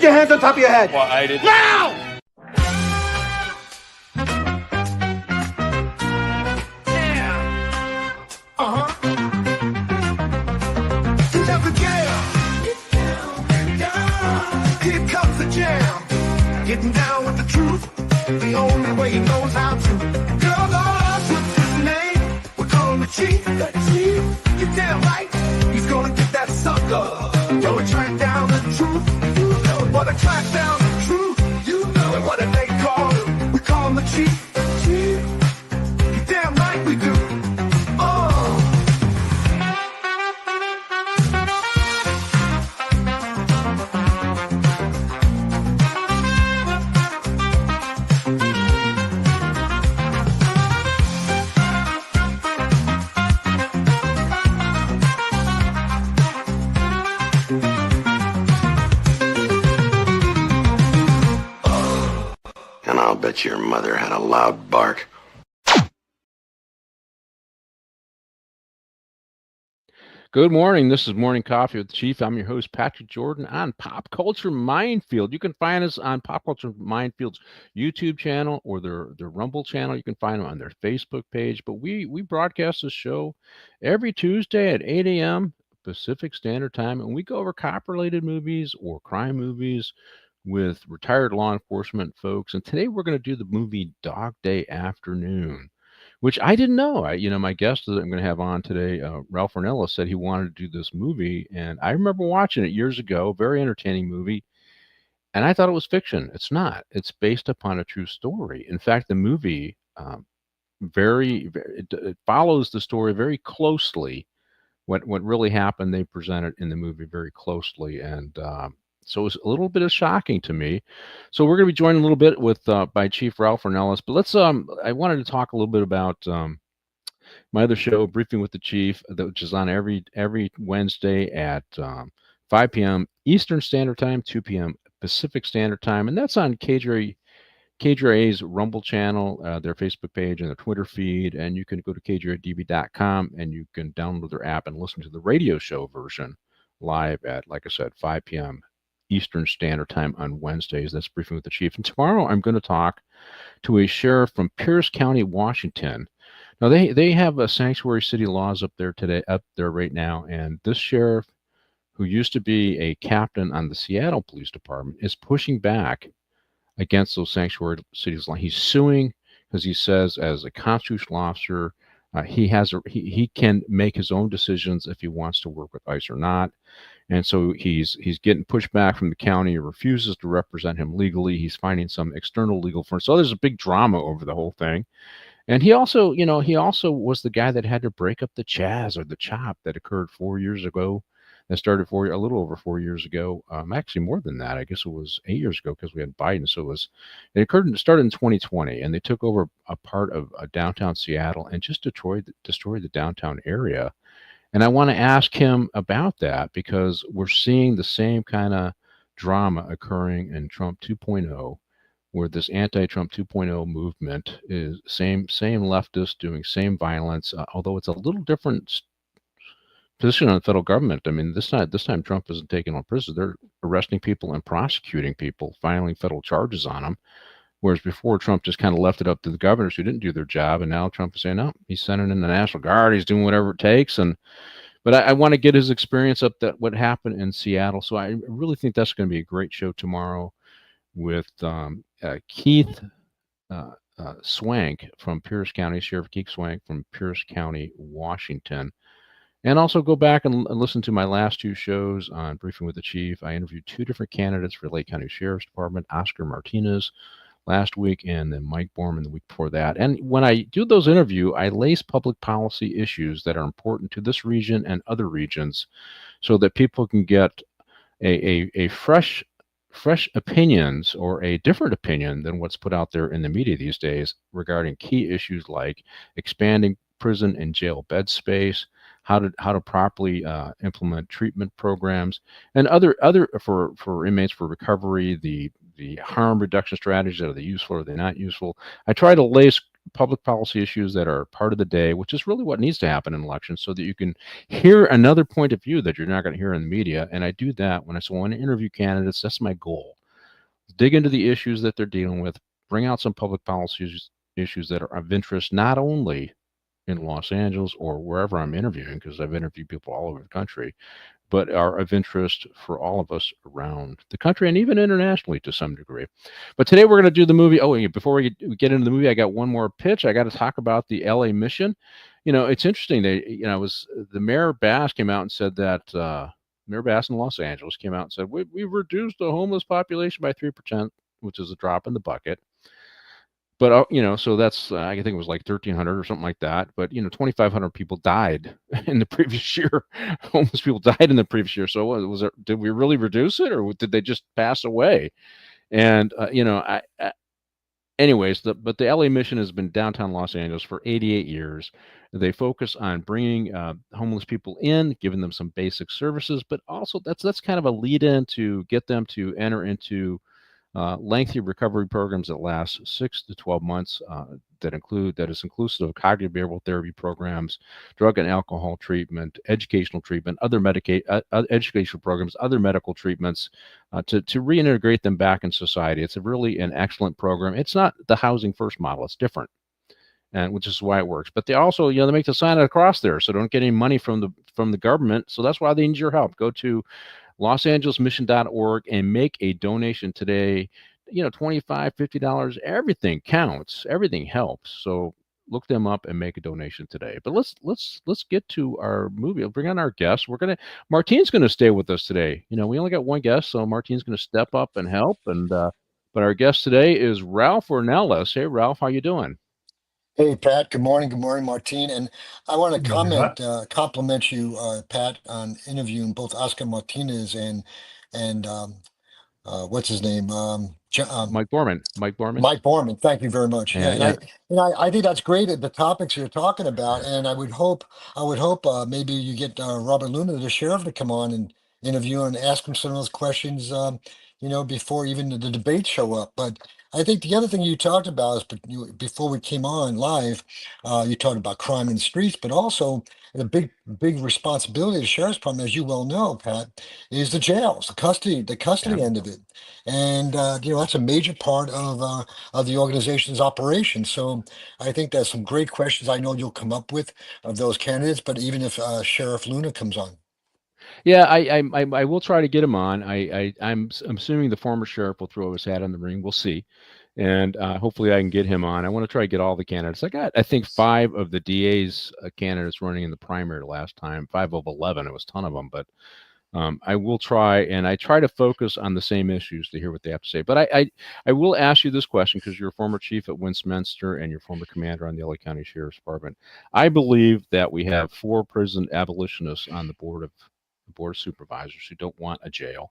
Put your hands on top of your head. Well, I didn't. Now! Here comes the jam. Getting down with the truth. The only way he knows how to. Girl, Lord, what's his name? We're calling the chief. You're damn right. He's gonna get that sucker. Throw a track down the truth. You know what a track down the truth. You know what they call him. We call him the chief. You're damn right we do. And I'll bet your mother had a loud bark. Good morning. This is Morning Coffee with the Chief. I'm your host, Patrick Jordan, on Pop Culture Minefield. You can find us on Pop Culture Minefield's YouTube channel or their Rumble channel. You can find them on their Facebook page. But we broadcast this show every Tuesday at 8 a.m. Pacific Standard Time, and we go over cop-related movies or crime movies with retired law enforcement folks. And today we're going to do the movie Dog Day Afternoon, which I didn't know. My guest that I'm going to have on today, Ralph Ornelas, said he wanted to do this movie. And I remember watching it years ago, very entertaining movie. And I thought it was fiction. It's not. It's based upon a true story. In fact, the movie it follows the story very closely. What really happened, they presented in the movie very closely. And so it was a little bit of shocking to me. So we're going to be joined a little bit with by Chief Ralph Ornelas. But let's I wanted to talk a little bit about my other show, Briefing with the Chief, which is on every Wednesday at 5 p.m. Eastern Standard Time, 2 p.m. Pacific Standard Time, and that's on KJRA's Rumble channel, their Facebook page, and their Twitter feed. And you can go to kjradb.com and you can download their app and listen to the radio show version live at, like I said, 5 p.m. Eastern Standard Time on Wednesdays. That's Briefing with the Chief. And tomorrow I'm going to talk to a sheriff from Pierce County, Washington. Now they have a sanctuary city laws up there right now, and this sheriff, who used to be a captain on the Seattle Police Department, is pushing back against those sanctuary cities laws. He's suing because he says, as a constitutional officer, he can make his own decisions if he wants to work with ICE or not. And so he's getting pushed back from the county. He refuses to represent him legally. He's finding some external legal firm. So there's a big drama over the whole thing. And he also was the guy that had to break up the Chaz or the Chop that occurred 4 years ago. That started a little over 4 years ago. Actually more than that. I guess it was 8 years ago because we had Biden. So it started in 2020, and they took over a part of downtown Seattle and just destroyed the downtown area. And I want to ask him about that because we're seeing the same kind of drama occurring in Trump 2.0, where this anti-Trump 2.0 movement is same leftists doing same violence, although it's a little different position on the federal government. I mean, this time Trump isn't taking on prisoners. They're arresting people and prosecuting people, filing federal charges on them. Whereas before, Trump just kind of left it up to the governors who didn't do their job. And now Trump is saying, no, he's sending in the National Guard. He's doing whatever it takes. But I want to get his experience up that what happened in Seattle. So I really think that's going to be a great show tomorrow with Keith Swank from Pierce County, Sheriff Keith Swank from Pierce County, Washington. And also go back and listen to my last two shows on Briefing with the Chief. I interviewed two different candidates for Lake County Sheriff's Department, Oscar Martinez last week, and then Mike Borman the week before that. And when I do those interviews, I lace public policy issues that are important to this region and other regions so that people can get a fresh opinions or a different opinion than what's put out there in the media these days regarding key issues like expanding prison and jail bed space, how to properly implement treatment programs, and other for inmates for recovery, the harm reduction strategies. Are they useful? Are they not useful? I try to lace public policy issues that are part of the day, which is really what needs to happen in elections, so that you can hear another point of view that you're not going to hear in the media. And I do that when I want to interview candidates. That's my goal. dig into the issues that they're dealing with, bring out some public policy issues that are of interest not only in Los Angeles or wherever I'm interviewing, because I've interviewed people all over the country, but are of interest for all of us around the country and even internationally to some degree. But today we're going to do the movie. Oh, before we get into the movie, I got one more pitch. I got to talk about the LA mission. It's interesting. It was the Mayor Bass came out and said that Mayor Bass in Los Angeles came out and said we've reduced the homeless population by 3%, which is a drop in the bucket. But so that's I think it was like 1,300 or something like that. But 2,500 people died in the previous year. Homeless people died in the previous year. So was it? Did we really reduce it, or did they just pass away? And anyways, but the LA mission has been downtown Los Angeles for 88 years. They focus on bringing homeless people in, giving them some basic services, but also that's kind of a lead in to get them to enter into lengthy recovery programs that last 6 to 12 months that is inclusive of cognitive behavioral therapy programs, drug and alcohol treatment, educational treatment, other educational programs, other medical treatments to reintegrate them back in society. It's really an excellent program. It's not the housing first model. It's different. And which is why it works. But they also, they make the sign of the cross there, so don't get any money from the government. So that's why they need your help. Go to losangelesmission.org and make a donation today. $25, $50, everything counts. Everything helps. So look them up and make a donation today. But let's get to our movie. I'll bring on our guest. Martine's gonna stay with us today. We only got one guest, so Martine's gonna step up and help. And but our guest today is Ralph Ornelas. Hey Ralph, how you doing? Hey, Pat. Good morning. Good morning, Martine. And I want to Right. compliment you, Pat, on interviewing both Oscar Martinez and what's his name? Mike Borman. Mike Borman. Mike Borman, thank you very much. Yeah, Yeah, and yeah. I think that's great at the topics you're talking about, and I would hope maybe you get Robert Luna, the sheriff, to come on and interview and ask him some of those questions, before even the debates show up. But I think the other thing you talked about is before we came on live, you talked about crime in the streets, but also the big responsibility of the sheriff's department, as you well know, Pat, is the jails, the Yeah. custody end of it, and that's a major part of the organization's operation. So I think there's some great questions I know you'll come up with of those candidates, but even if Sheriff Luna comes on. Yeah, I will try to get him on. I'm assuming the former sheriff will throw his hat in the ring. We'll see, and hopefully I can get him on. I want to try to get all the candidates. I think 5 of the DA's candidates running in the primary last time. 5 of 11. It was a ton of them, but I will try, and I try to focus on the same issues to hear what they have to say. But I will ask you this question because you're a former chief at Westminster and you're former commander on the LA County Sheriff's Department. I believe that we have 4 prison abolitionists on the board of supervisors who don't want a jail.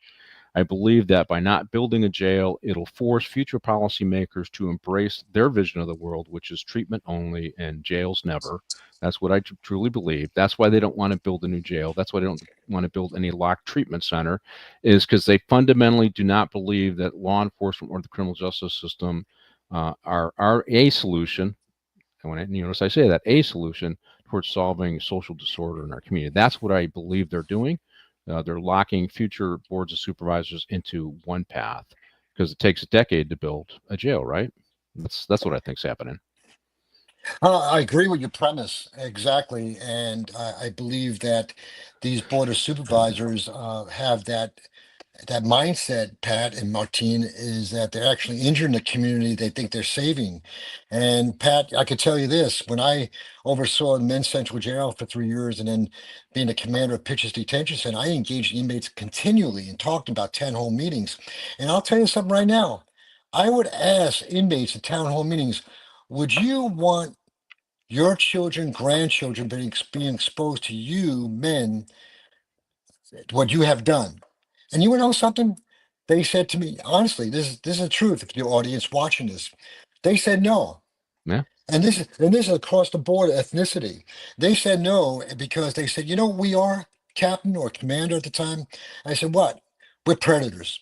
I believe that by not building a jail, it'll force future policymakers to embrace their vision of the world, which is treatment only and jails never. That's what I truly believe. That's why they don't want to build a new jail. That's why they don't want to build any locked treatment center, is because they fundamentally do not believe that law enforcement or the criminal justice system are a solution. And when you notice I say that, a solution towards solving social disorder in our community. That's what I believe they're doing. They're locking future boards of supervisors into one path because it takes a decade to build a jail, right? That's what I think's happening. I agree with your premise exactly, and I believe that these board of supervisors have that mindset, Pat and Martine, is that they're actually injuring the community they think they're saving. And Pat, I could tell you this: when I oversaw Men's Central Jail for 3 years, and then being the commander of Pitches Detention Center, I engaged inmates continually and talked about town hall meetings. And I'll tell you something right now: I would ask inmates at town hall meetings, would you want your children, grandchildren being exposed to you men, what you have done? And you want to know something? They said to me, honestly, this is the truth. If your audience watching this, they said no. Yeah. And this is across the board ethnicity. They said no because they said, we are, captain or commander at the time. I said, what? We're predators.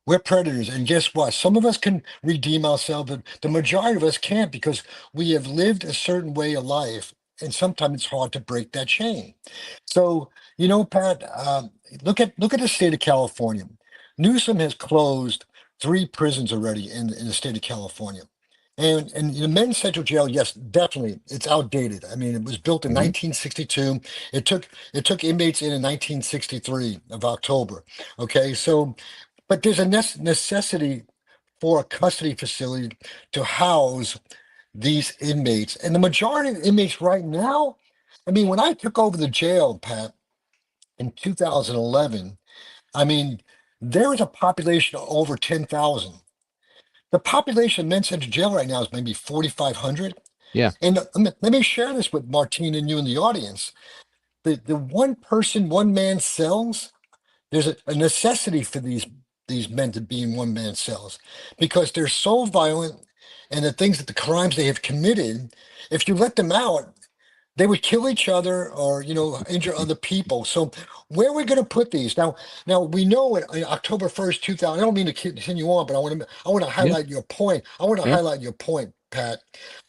We're predators. And guess what? Some of us can redeem ourselves, but the majority of us can't because we have lived a certain way of life. And sometimes it's hard to break that chain. So, Pat, look at the state of California. Newsom has closed 3 prisons already in the state of California. And the men's central jail, yes, definitely, it's outdated. I mean, it was built in Hmm. 1962. It took inmates in 1963 of October. Okay, so but there's a necessity for a custody facility to house these inmates, and the majority of inmates right now. I mean, when I took over the jail, Pat, in 2011, I mean, there is a population of over 10,000. The population of men's central jail right now is maybe 4,500. Yeah. And let me share this with Martine and you in the audience. The one person, one man cells, there's a necessity for these men to be in one man cells because they're so violent and the things that the crimes they have committed, if you let them out, they would kill each other or injure other people. So where are we going to put these now? Now we know in October 1st, 2000. I don't mean to continue on, but I want to Yeah. highlight your point. I want to Yeah. highlight your point, Pat.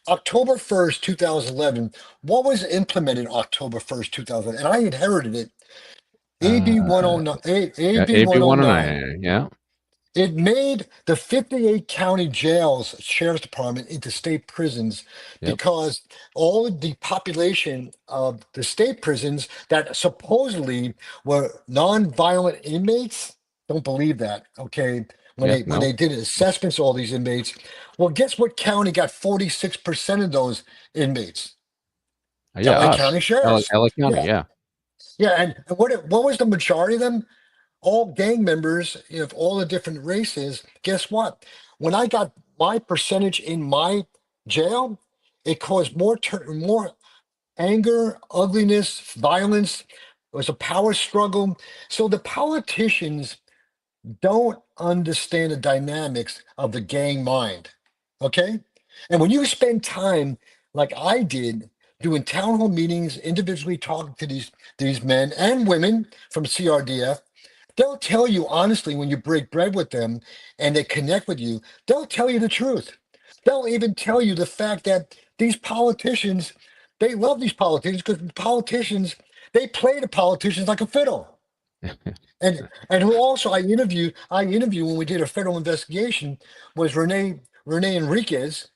October 1st, 2011. What was implemented October 1st, 2000? And I inherited it. AB Uh, 109. yeah. AB AB 109. 109. Yeah. It made the 58 county jails, sheriff's department, into state prisons Yep. because all of the population of the state prisons that supposedly were non-violent inmates don't believe that. Okay, when Yeah. they No. did assessments of all these inmates, well, guess what county got 46% of those inmates? Yeah. LA Us. County sheriffs. LA County. Yeah, Yeah. yeah, and what was the majority of them? All gang members of all the different races. Guess what? When I got my percentage in my jail, it caused more anger, ugliness, violence. It was a power struggle. So the politicians don't understand the dynamics of the gang mind. Okay? And when you spend time like I did doing town hall meetings, individually talking to these men and women from CRDF, they'll tell you honestly when you break bread with them and they connect with you, they'll tell you the truth. They'll even tell you the fact that these politicians, they love these politicians because politicians, they play the politicians like a fiddle. And who also I interview when we did a federal investigation was Rene Enriquez,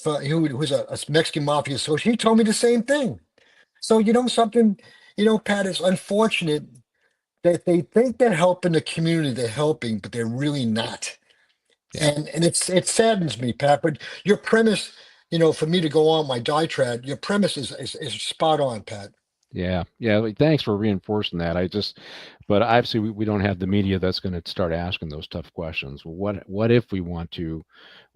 who's a Mexican mafia associate. He told me the same thing. So something, Pat, it's unfortunate that they think they're helping the community, they're helping, but they're really not. Yeah. And it saddens me, Pat. But your premise, for me to go on my diatribe, your premise is spot on, Pat. Yeah, yeah. Thanks for reinforcing that. But obviously we don't have the media that's going to start asking those tough questions. Well, what if we want to?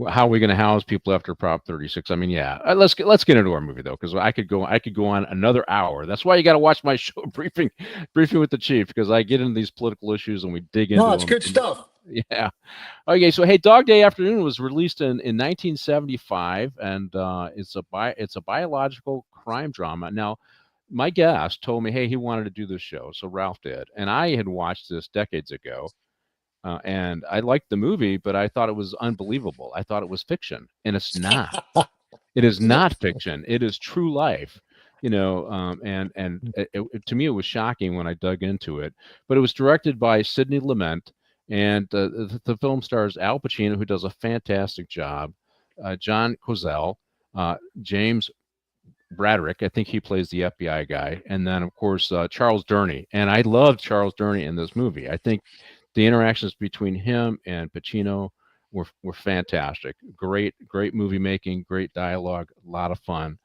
How are we going to house people after Prop 36? I mean, yeah. Let's get into our movie though, because I could go on another hour. That's why you got to watch my show briefing with the chief, because I get into these political issues and we dig No, into it's them. good stuff. Yeah. Okay. So hey, Dog Day Afternoon was released in 1975, and it's a biological crime drama. Now my guest told me, hey, he wanted to do this show. So Ralph did. And I had watched this decades ago. And I liked the movie, but I thought it was unbelievable. I thought it was fiction. And it's not. It is not fiction. It is true life. To me, it was shocking when I dug into it. But it was directed by Sidney Lumet. And the film stars Al Pacino, who does a fantastic job, John Cazale, James Braddock. I think he plays the FBI guy, and then of course Charles Durney. And I loved Charles Durney in this movie. I think the interactions between him and Pacino were fantastic. Great movie making, great dialogue, a lot of fun,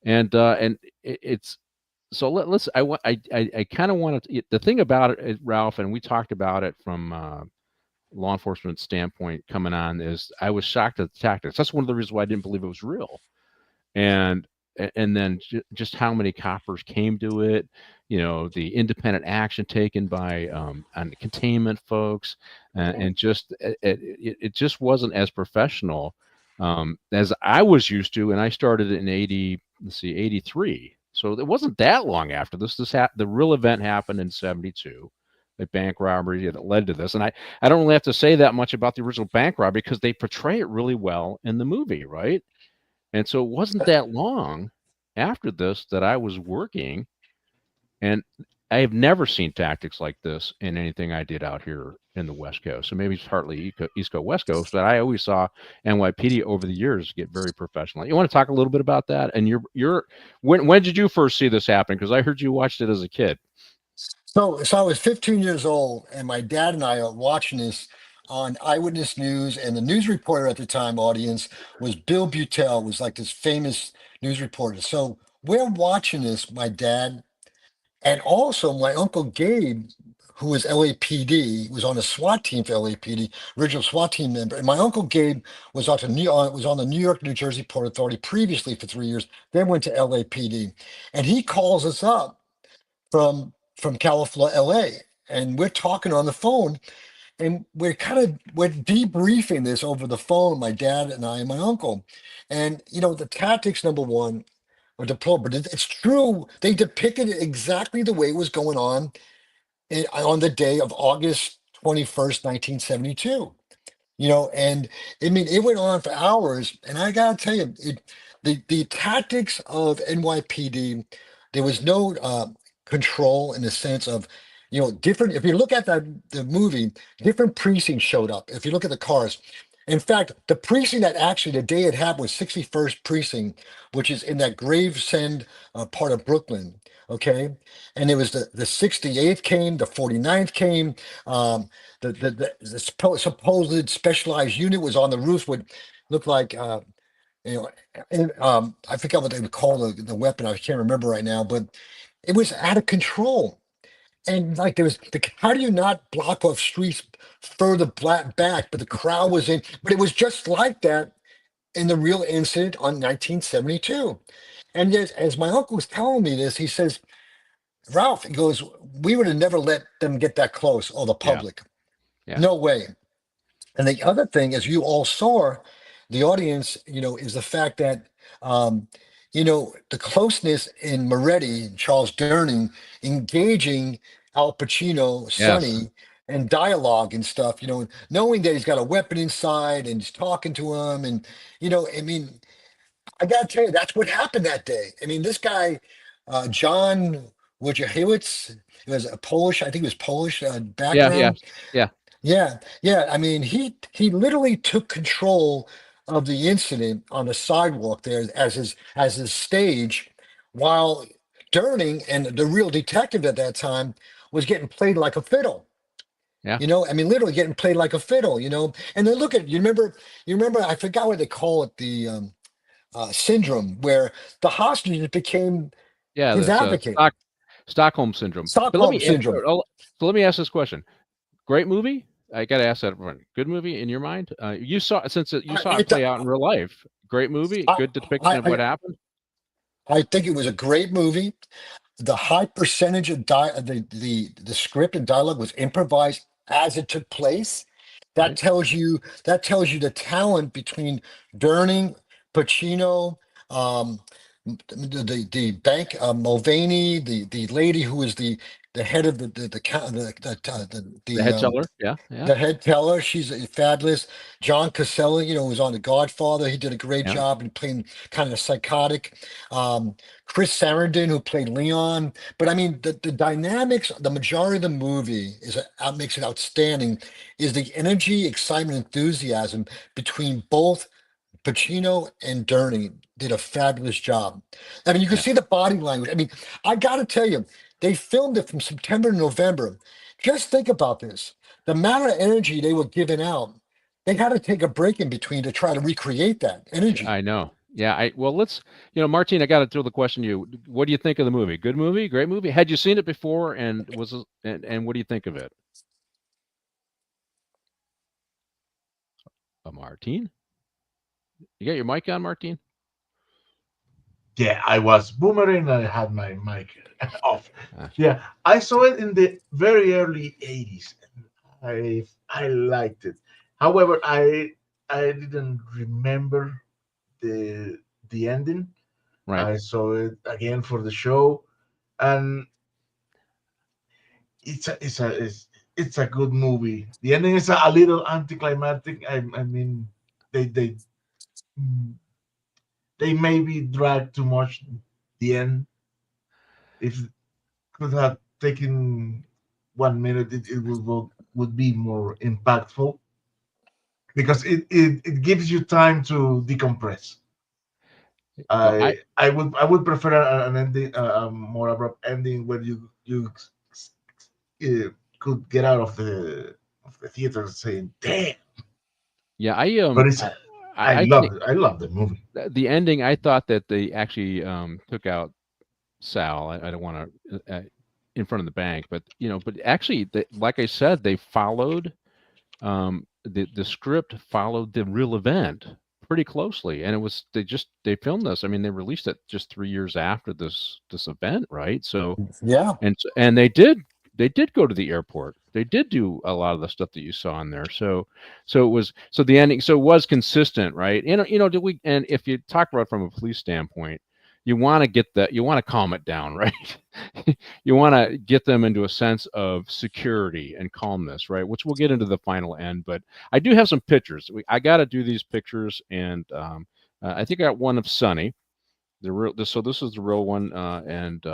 and it's so let's I kind of wanted to, the thing about it, Ralph, and we talked about it from law enforcement standpoint coming on, is I was shocked at the tactics. That's one of the reasons why I didn't believe it was real. And then just how many coppers came to it, the independent action taken by on the containment folks, and just it just wasn't as professional as I was used to. And I started in 83. So it wasn't that long after this. The real event happened in 72. The bank robbery that led to this. And I don't really have to say that much about the original bank robbery because they portray it really well in the movie, right? And so it wasn't that long after this that I was working, and I have never seen tactics like this in anything I did out here in the West Coast. So maybe it's partly East Coast, West Coast, but I always saw NYPD over the years get very professional. You want to talk a little bit about that? And when did you first see this happen? Because I heard you watched it as a kid. So I was 15 years old, and my dad and I are watching this on Eyewitness News, and the news reporter at the time, audience, was Bill Butel, was like this famous news reporter. So we're watching this, my dad, and also my uncle Gabe, who was LAPD, was on the SWAT team for LAPD, original SWAT team member. And my uncle Gabe was on the New York, New Jersey Port Authority previously for 3 years, then went to LAPD, and he calls us up from California, LA, and we're talking on the phone, and we're debriefing this over the phone, my dad and I and my uncle, and the tactics, number one, are deplorable. But it's true, they depicted it exactly the way it was going on on the day of August 21st, 1972. And I mean, it went on for hours, and I gotta tell you, the tactics of NYPD, there was no control in the sense of, different. If you look at the movie, different precincts showed up. If you look at the cars, in fact, the precinct that actually the day it happened was 61st precinct, which is in that Gravesend part of Brooklyn. Okay, and it was the 68th came, the 49th came. The supposed specialized unit was on the roof, would look like you know and, I forgot what they would call the weapon. I can't remember right now, but it was out of control. And like there was how do you not block off streets further back, but the crowd was in, but it was just like that in the real incident on 1972. And yet, as my uncle was telling me this, he says, Ralph, he goes, we would have never let them get that close, or the Yeah, public. yeah, No way. And the other thing, as you all saw, the audience, is the fact that, the closeness in Moretti, Charles Durning, engaging Al Pacino, yes, Sonny, and dialogue and stuff, knowing that he's got a weapon inside and he's talking to him. And, I mean, I got to tell you, that's what happened that day. I mean, this guy, John Wojciechowicz, he was a Polish, I think he was Polish yeah, yeah, background. yeah, Yeah, yeah. I mean, he literally took control of the incident on the sidewalk there as his stage, while Durning and the real detective at that time was getting played like a fiddle. yeah, I mean, literally getting played like a fiddle. And then look at you remember I forgot what they call it, the syndrome, where the hostages became yeah. his That's advocate. Stockholm syndrome. But Stockholm syndrome. so let me ask this question. Great movie. I got to ask that everyone. Good movie in your mind? You saw you I saw I, it th- play out in real life. Great movie. I Good depiction I of I what happened. I think it was a great movie. The high percentage of the script and dialogue was improvised as it took place. That Right. tells you the talent between Durning, Pacino, um, the bank, Mulvaney, the lady who was the head of The the head teller. Yeah. Yeah. the head teller. She's fabulous. John Casella, was on The Godfather. He did a great Yeah. job in playing kind of psychotic. Um, Chris Sarandon, who played Leon. But I mean, the dynamics, the majority of the movie makes it outstanding. Is the energy, excitement, enthusiasm between both Pacino and Durning did a fabulous job. I mean, you can Yeah. see the body language. I mean, I got to tell you, they filmed it from September to November. Just think about this. The amount of energy they were giving out, they had to take a break in between to try to recreate that energy. I know. Yeah. Well, let's. Martine, I got to throw the question to you. What do you think of the movie? Good movie. Great movie. Had you seen it before? And what do you think of it? Martine, you got your mic on, Martine? Yeah, I was boomering. I had my mic off. Uh, Yeah, I saw it in the very early '80s. I liked it. However, I didn't remember the ending. right. I saw it again for the show, and it's a good movie. The ending is a little anticlimactic. I mean, they they they maybe drag too much the end. If could have taking 1 minute, it would be more impactful because it gives you time to decompress. Well, I would prefer an ending, a more abrupt ending where you could get out of the theater saying, "Damn!" yeah, But it's I I love think it. I love the movie. the ending. I thought that they actually took out Sal. I don't want to in front of the bank, but but actually, like I said, they followed the script followed the real event pretty closely, and it was they filmed this. I mean, they released it just 3 years after this event, right? So Yeah. and they did go to the airport. They did do a lot of the stuff that you saw in there. So it was the ending. So it was consistent, right? Did we? And if you talk about it from a police standpoint, you want to get that. You want to calm it down, right? You want to get them into a sense of security and calmness, right? Which we'll get into the final end. But I do have some pictures. I got to do these pictures, and I think I got one of Sonny. The real. So this is the real one, and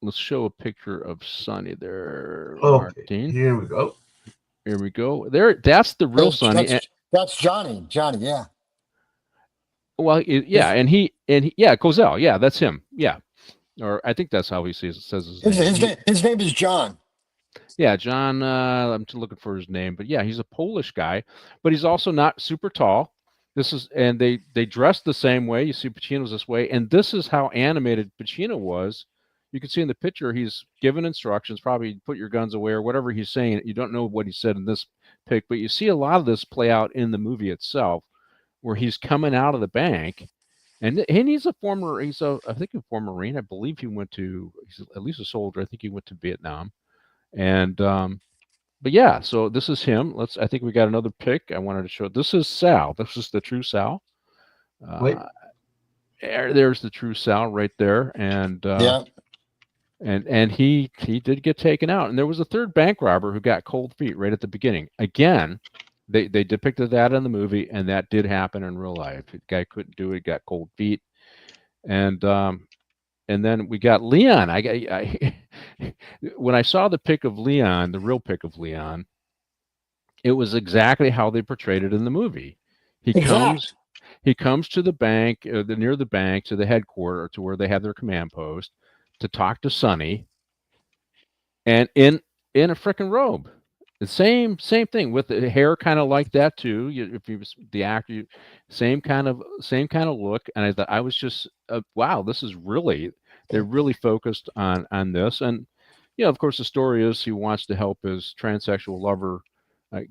let's show a picture of Sonny there, Okay, Martin. here we go. Here we go. There, that's the real Sonny. That's Johnny. Johnny, yeah. Well, yeah, His, yeah, Cozale, yeah, that's him. Yeah, or I think that's how he says his his, name. his, name, his name is John. Yeah, John. I'm looking for his name, but yeah, he's a Polish guy, but he's also not super tall. And they dress the same way. You see Pacino's this way, and this is how animated Pacino was. You can see in the picture he's given instructions, probably put your guns away or whatever he's saying. You don't know what he said in this pic, but you see a lot of this play out in the movie itself, where he's coming out of the bank, and he's I think a former Marine. I believe he's at least a soldier. I think he went to Vietnam, and but yeah, so this is him. I think we got another pic. I wanted to show. This is Sal. This is the true Sal. Wait, Uh, there's the true Sal right there, and Yeah. he did get taken out. And there was a third bank robber who got cold feet right at the beginning. Again, they depicted that in the movie, and that did happen in real life. The guy couldn't do it, got cold feet, and then we got Leon. I when I saw the pic of Leon, the real pic of Leon, it was exactly how they portrayed it in the movie. He Exact. comes to the bank, near the bank, to the headquarters, to where they have their command post, to talk to Sonny, and in a freaking robe. The same thing with the hair, kind of like that too. If you was the actor, same kind of look. And I thought I was just wow, this is really they're really focused on this. And of course, the story is he wants to help his transsexual lover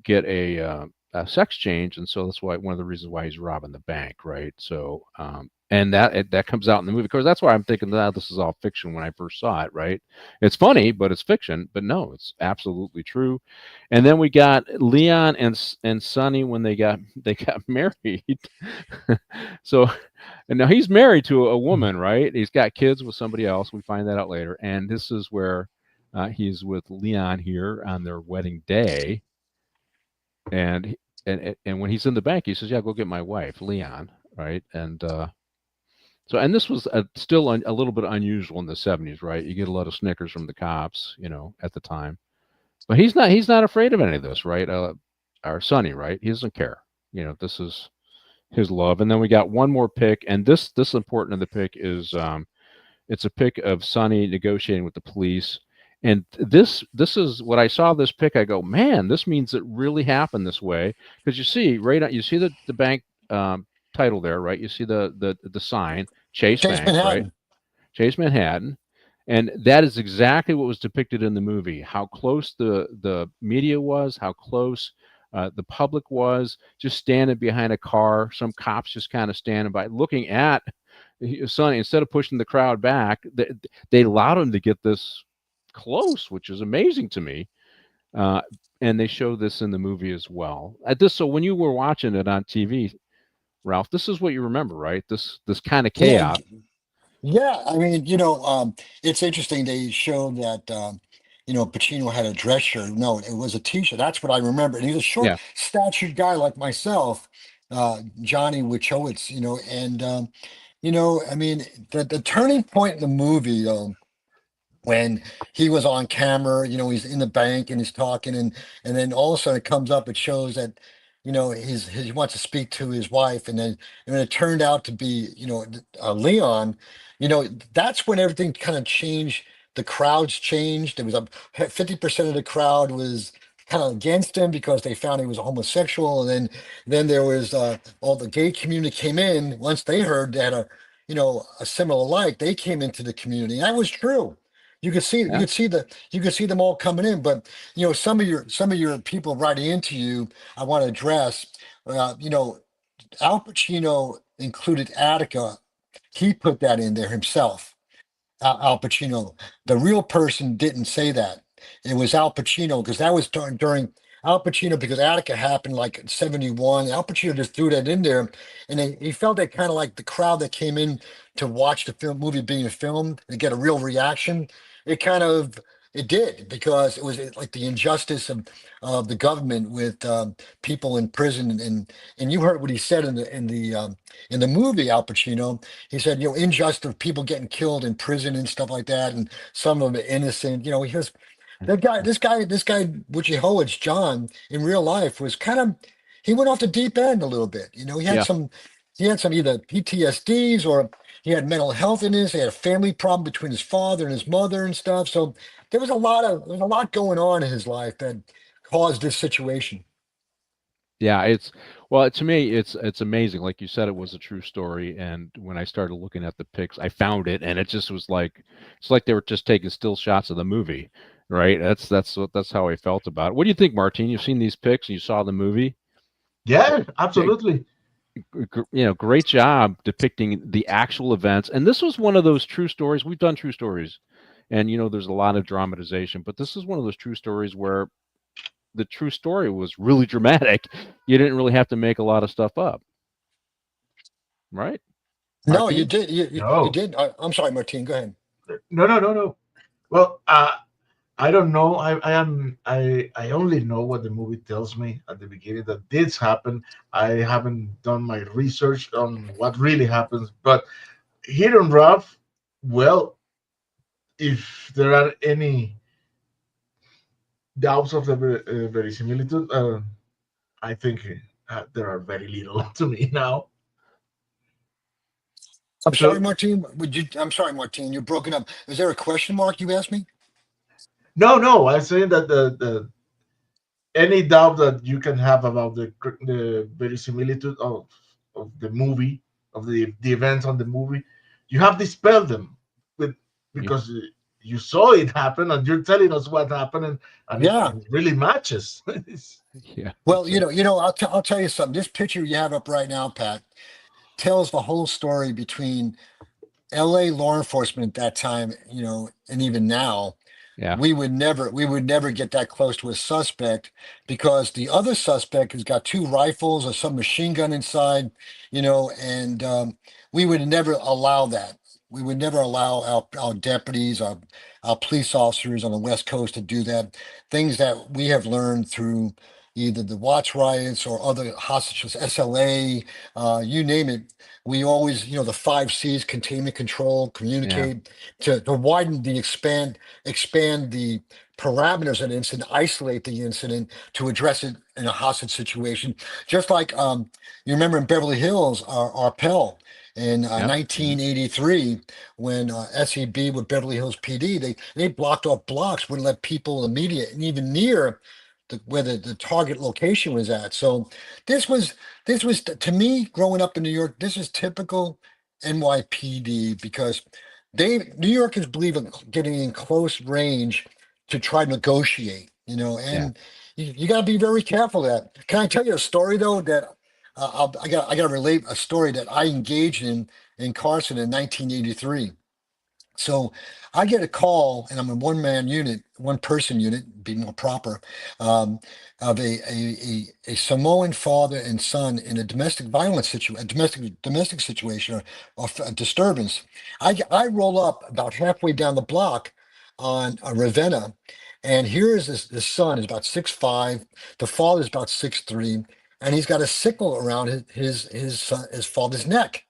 get a sex change, and so that's why one of the reasons why he's robbing the bank, right? So and that comes out in the movie. Of course, that's why I'm thinking that this is all fiction when I first saw it, right? It's funny, but it's fiction. But no, it's absolutely true. And then we got Leon and Sonny when they got married. So, and now he's married to a woman, right? He's got kids with somebody else. We find that out later. And this is where he's with Leon here on their wedding day. And when he's in the bank, he says, "Yeah, go get my wife, Leon." Right? And and this was still a little bit unusual in the 70s, right? You get a lot of snickers from the cops, at the time. But he's not afraid of any of this, right? Our Sonny, right? He doesn't care. This is his love. And then we got one more pic, and this important in the pic is it's a pic of Sonny negotiating with the police. And this is what I saw this pic. I go, man, this means it really happened this way, because you see you see the bank title there, right? You see the sign, Chase Chase Bank, right? Manhattan. Chase Manhattan. And that is exactly what was depicted in the movie, how close the media was, how close the public was, just standing behind a car, some cops just kind of standing by, looking at Sonny. Instead of pushing the crowd back, they allowed him to get this close, which is amazing to me. And they show this in the movie as well. So when you were watching it on TV, Ralph, this is what you remember, right? This kind of Yeah. chaos. Yeah. I mean, it's interesting. They showed that, Pacino had a dress shirt. No, it was a t-shirt. That's what I remember. And he's a short, Yeah. statured guy like myself, Johnny Wachowicz, and, I mean, the turning point in the movie, when he was on camera, he's in the bank and he's talking, and then all of a sudden it comes up, it shows that, he wants to speak to his wife, and then it turned out to be, Leon. That's when everything kind of changed. The crowds changed. There was 50% of the crowd was kind of against him because they found he was a homosexual, and then there was all the gay community came in once they heard that a similar like, they came into the community. And that was true. Yeah. You could see them all coming in. But some of your people writing into you, I want to address. Al Pacino included Attica. He put that in there himself. Al Pacino. The real person didn't say that. It was Al Pacino, because that was during Al Pacino, because Attica happened like in 71. Al Pacino just threw that in there, and he felt that kind of like the crowd that came in to watch the movie being filmed and get a real reaction. It kind of it did, because it was like the injustice of the government with people in prison, and you heard what he said in the movie. Al Pacino, he said, injustice of people getting killed in prison and stuff like that, and some of them are innocent. He was this guy, Richie Howard's John, in real life was kind of, he went off the deep end a little bit. Yeah. He had some either PTSDs, or he had mental health in his. He had a family problem between his father and his mother and stuff. So there was a lot going on in his life that caused this situation. Yeah, well, to me, it's amazing. Like you said, it was a true story, and when I started looking at the pics, I found it, and it just was like it's like they were just taking still shots of the movie, right? That's how I felt about it. What do you think, Martin? You've seen these pics, and you saw the movie. Yeah, Yeah, absolutely. great job depicting the actual events. And this was one of those true stories. We've done true stories, and there's a lot of dramatization, but this is one of those true stories where the true story was really dramatic. You didn't really have to make a lot of stuff up, right, No, you Martin? did. You No, did. I'm sorry, Martine. Go ahead. no, no, no, no. Well, I don't know. I only know what the movie tells me at the beginning that this happened. I haven't done my research on what really happens. But here on Ralph, well, if there are any doubts of the verisimilitude, I think there are very little to me now. I'm sorry, So Martine. I'm sorry, Martine. You're broken up. Is there a question mark you asked me? no, no, I'm saying that the any doubt that you can have about the verisimilitude of the movie, of the events on the movie, you have dispelled them with Yeah. because you saw it happen and you're telling us what happened, and Yeah. it really matches. Yeah. Well, So I'll tell you something. This picture you have up right now, Pat, tells the whole story between LA law enforcement at that time, and even now. Yeah. We would never get that close to a suspect, because the other suspect has got two rifles or some machine gun inside, and we would never allow that. We would never allow our deputies, our police officers on the West Coast to do that. Things that we have learned through either the Watts riots or other hostages, SLA, you name it. We always, the 5 C's: containment, control, Yeah. communicate, to widen the expand the parameters of the incident, isolate the incident to address it in a hostage situation. Just like you remember in Beverly Hills, our Pell in Yep. 1983, when SEB with Beverly Hills PD, they blocked off blocks, wouldn't let people, the media, and even near where the target location was at. So this was to me, growing up in New York, this is typical NYPD, because New Yorkers believe in getting in close range to try to negotiate, Yeah. and you got to be very careful of that. Can I tell you a story though, that I got to relate a story that I engaged in Carson in 1983. So I get a call, and I'm a one-man unit, one-person unit, be more proper, um, of a Samoan father and son in a domestic violence situation, a domestic situation, or a disturbance. I roll up about halfway down the block on a Ravenna, and here is this son is about 6'5", the father is about 6'3", and he's got a sickle around his father's neck,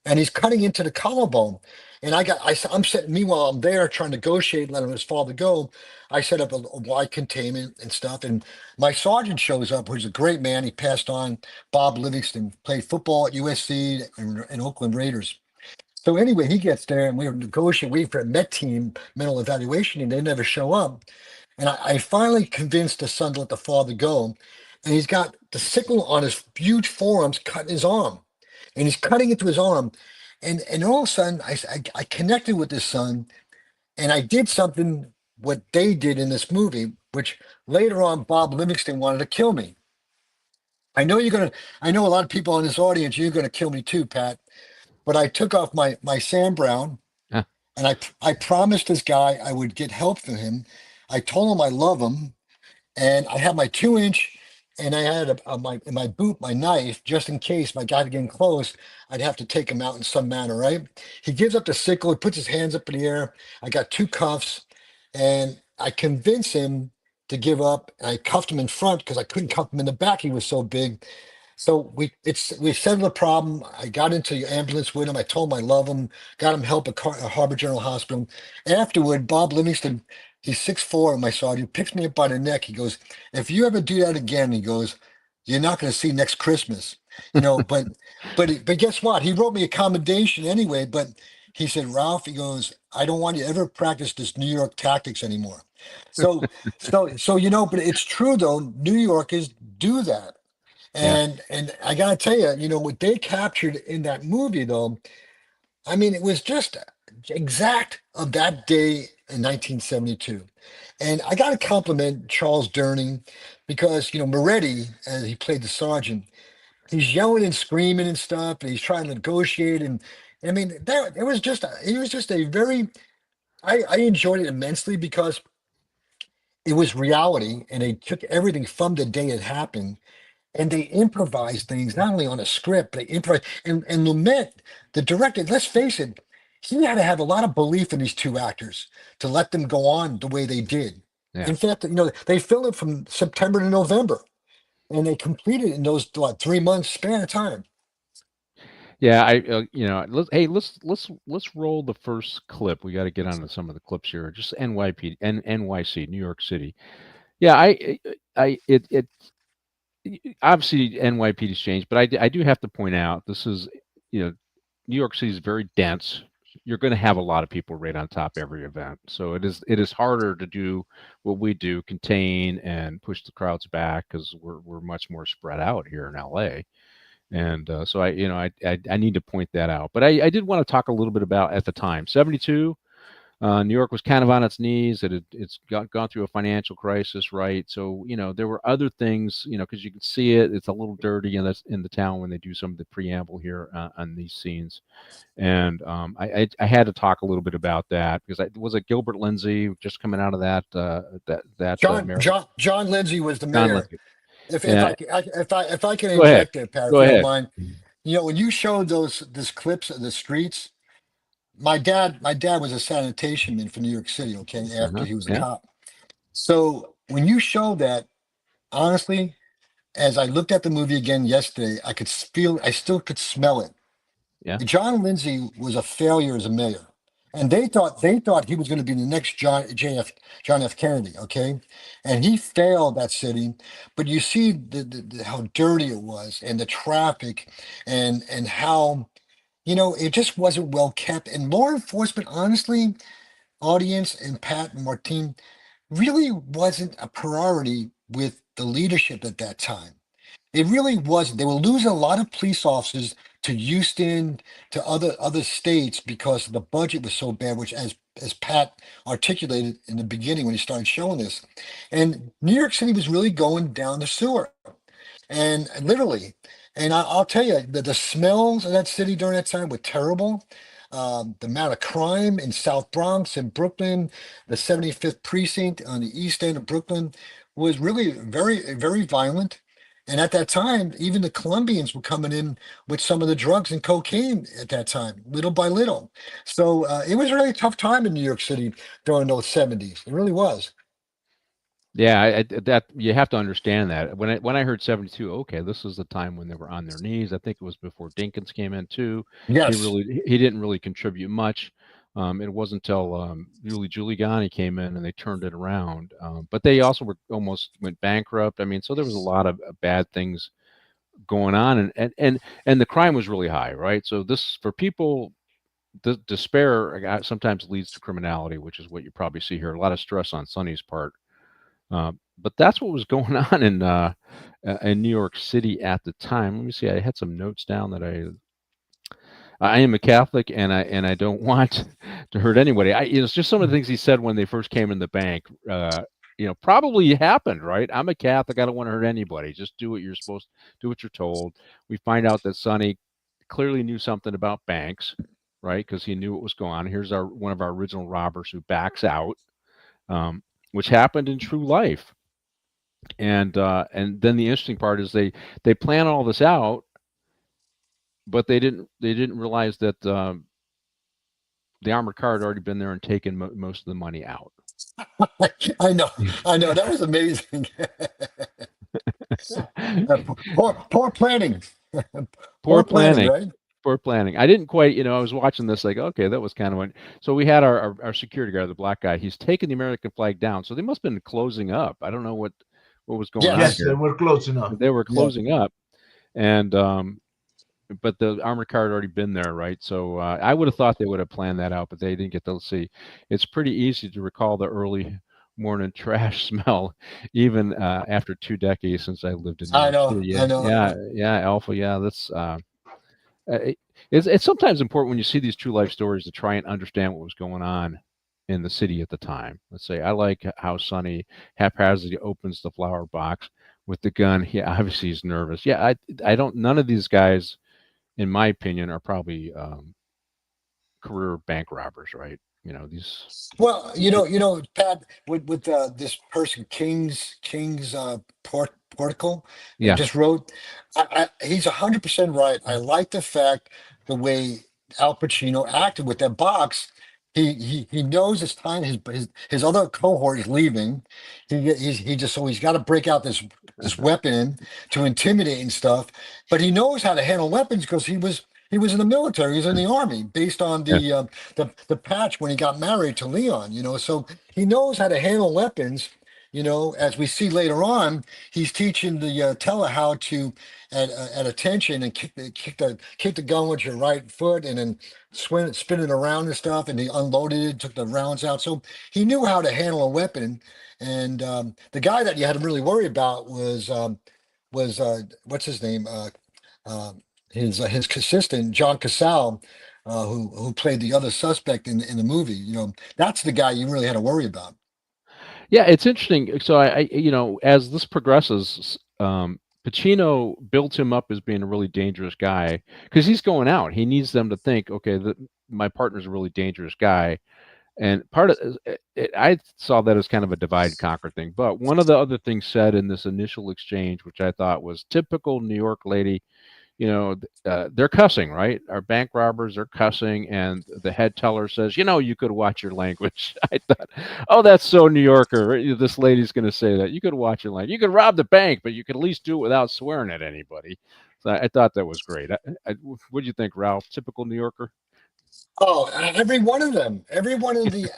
and he's cutting into the collarbone. And I'm sitting, meanwhile, I'm there trying to negotiate, letting his father go. I set up a wide containment and stuff. And my sergeant shows up, who's a great man. He passed on, Bob Livingston, played football at USC and Oakland Raiders. So anyway, he gets there and we were negotiating, waiting for a Met team mental evaluation, and they never show up. And I finally convinced the son to let the father go. And he's got the sickle on his huge forearms cutting his arm. And he's cutting into his arm. And all of a sudden, I connected with this son and I did something what they did in this movie, which later on Bob Livingston wanted to kill me. I know you're gonna. I know a lot of people in this audience. You're gonna kill me too, Pat. But I took off my Sam Brown, Yeah. and I promised this guy I would get help from him. I told him I love him, and I had my 2 inch, and I had my in my boot my knife just in case my guy getting close. I'd have to take him out in some manner, right? He gives up the sickle. He puts his hands up in the air. I got two cuffs, and I convince him to give up. And I cuffed him in front because I couldn't cuff him in the back. He was so big. So we settled the problem. I got into the ambulance with him. I told him I love him. Got him help at Harbor General Hospital. Afterward, Bob Livingston, he's 6'4", my sergeant, picks me up by the neck. He goes, "If you ever do that again," he goes, "you're not going to see next Christmas." You know, but guess what? He wrote me a commendation anyway. But he said, "Ralph," he goes, "I don't want you to ever practice this New York tactics anymore." So you know, but it's true though. New Yorkers do that. Yeah. And I gotta tell you, you know what they captured in that movie, though. I mean, it was just exact of that day in 1972. And I gotta compliment Charles Durning because Moretti, as he played the sergeant, he's yelling and screaming and stuff, and he's trying to negotiate. And I mean, that it was just a very I enjoyed it immensely because it was reality, and they took everything from the day it happened and they improvise things not only on a script, they improvise. And Lumet, the director, let's face it, he had to have a lot of belief in these two actors to let them go on the way they did. Yeah. In fact, they filmed it from September to November, and they completed it in those 3 months span of time. Yeah, let's roll the first clip. We got to get onto some of the clips here. Just NYP and NYC, New York City. Yeah, it obviously NYPD's changed, but I do have to point out this is, New York City is very dense. You're going to have a lot of people right on top every event, so it is harder to do what we do, contain and push the crowds back because we're much more spread out here in LA. And so I need to point that out. But I did want to talk a little bit about at the time, 72. New York was kind of on its knees. It's gone through a financial crisis, right? So there were other things, because you can see it. It's a little dirty in the town when they do some of the preamble here on these scenes, and I had to talk a little bit about that because was it Gilbert Lindsay just coming out of that John Lindsay was the John mayor. Lindsay. If Yeah, I can go ahead, inject there, Pat, if go you don't ahead. mind, when you showed those clips of the streets. My dad was a sanitation man for New York City, okay, after Uh-huh. he was a Yeah, cop. So when you show that, honestly, as I looked at the movie again yesterday, I still could smell it. yeah, John Lindsay was a failure as a mayor. And they thought he was going to be the next John F. Kennedy, okay? And he failed that city. But you see how dirty it was and the traffic and how it just wasn't well kept. And law enforcement, honestly, audience and Pat and Martine really wasn't a priority with the leadership at that time. It really wasn't. They were losing a lot of police officers to Houston, to other states because the budget was so bad, which as Pat articulated in the beginning when he started showing this. And New York City was really going down the sewer and literally. And I'll tell you, the smells of that city during that time were terrible. The amount of crime in South Bronx and Brooklyn, the 75th precinct on the east end of Brooklyn was really very, very violent. And at that time, even the Colombians were coming in with some of the drugs and cocaine at that time, little by little. So it was a really tough time in New York City during those 70s. It really was. yeah. That you have to understand that when I heard 72, okay, this is the time when they were on their knees. I think it was before Dinkins came in too. Yes. He didn't really contribute much. It wasn't until Julie Giuliani came in and they turned it around. But they also almost went bankrupt. I mean, so there was a lot of bad things going on, and the crime was really high, right? So this for people, the despair sometimes leads to criminality, which is what you probably see here. A lot of stress on Sonny's part. But that's what was going on in New York City at the time. Let me see. I had some notes down that I am a Catholic, and I don't want to hurt anybody. It's just some of the things he said when they first came in the bank. Probably happened, right? I'm a Catholic. I don't want to hurt anybody. Just do what you're supposed to do, what you're told. We find out that Sonny clearly knew something about banks, right? Because he knew what was going on. Here's one of our original robbers who backs out, which happened in true life. And then the interesting part is they plan all this out, but they didn't realize that the armored car had already been there and taken most of the money out. I know, that was amazing. Poor planning. Poor planning, planning. right? Poor planning. I didn't quite, I was watching this like, okay, that was kind of one. So we had our security guard, the black guy. He's taking the American flag down. So they must have been closing up. I don't know what was going on Yes, here. they were closing up. They were closing up, and but the armored car had already been there, right? So I would have thought they would have planned that out, but they didn't get to see. It's pretty easy to recall the early morning trash smell, even after 2 decades since I lived in New I York know, City. I know. Yeah, Alpha. Yeah, that's. It's sometimes important when you see these true life stories to try and understand what was going on in the city at the time. Let's say I like how Sonny haphazardly opens the flower box with the gun. Yeah, obviously he's nervous. Yeah, I don't. None of these guys, in my opinion, are probably career bank robbers, right? These. Well, Pat, with this person, King's Portical, that Yeah, just wrote, he's 100% right. I like the fact the way Al Pacino acted with that box. He knows it's time. His other cohort is leaving. He's got to break out this weapon to intimidate and stuff. But he knows how to handle weapons because he was in the military. He was in the army, based on yeah, the patch when he got married to Leon. So he knows how to handle weapons. As we see later on, he's teaching the teller how to at attention and kick the gun with your right foot, and then spin it around and stuff. And he unloaded it, took the rounds out. So he knew how to handle a weapon. And the guy that you had to really worry about was what's his name? Uh, his assistant, John Casale, who played the other suspect in the movie. That's the guy you really had to worry about. yeah. It's interesting. So as this progresses, Pacino built him up as being a really dangerous guy because he's going out. He needs them to think, okay, my partner's a really dangerous guy. And part of I saw that as kind of a divide and conquer thing. But one of the other things said in this initial exchange, which I thought was typical New York lady, they're cussing, right? Our bank robbers are cussing, and the head teller says, you could watch your language. I thought, oh, that's so New Yorker. This lady's going to say that. You could watch your language. You could rob the bank, but you could at least do it without swearing at anybody. So I thought that was great. What do you think, Ralph? Typical New Yorker? Oh, every one of them, every one of the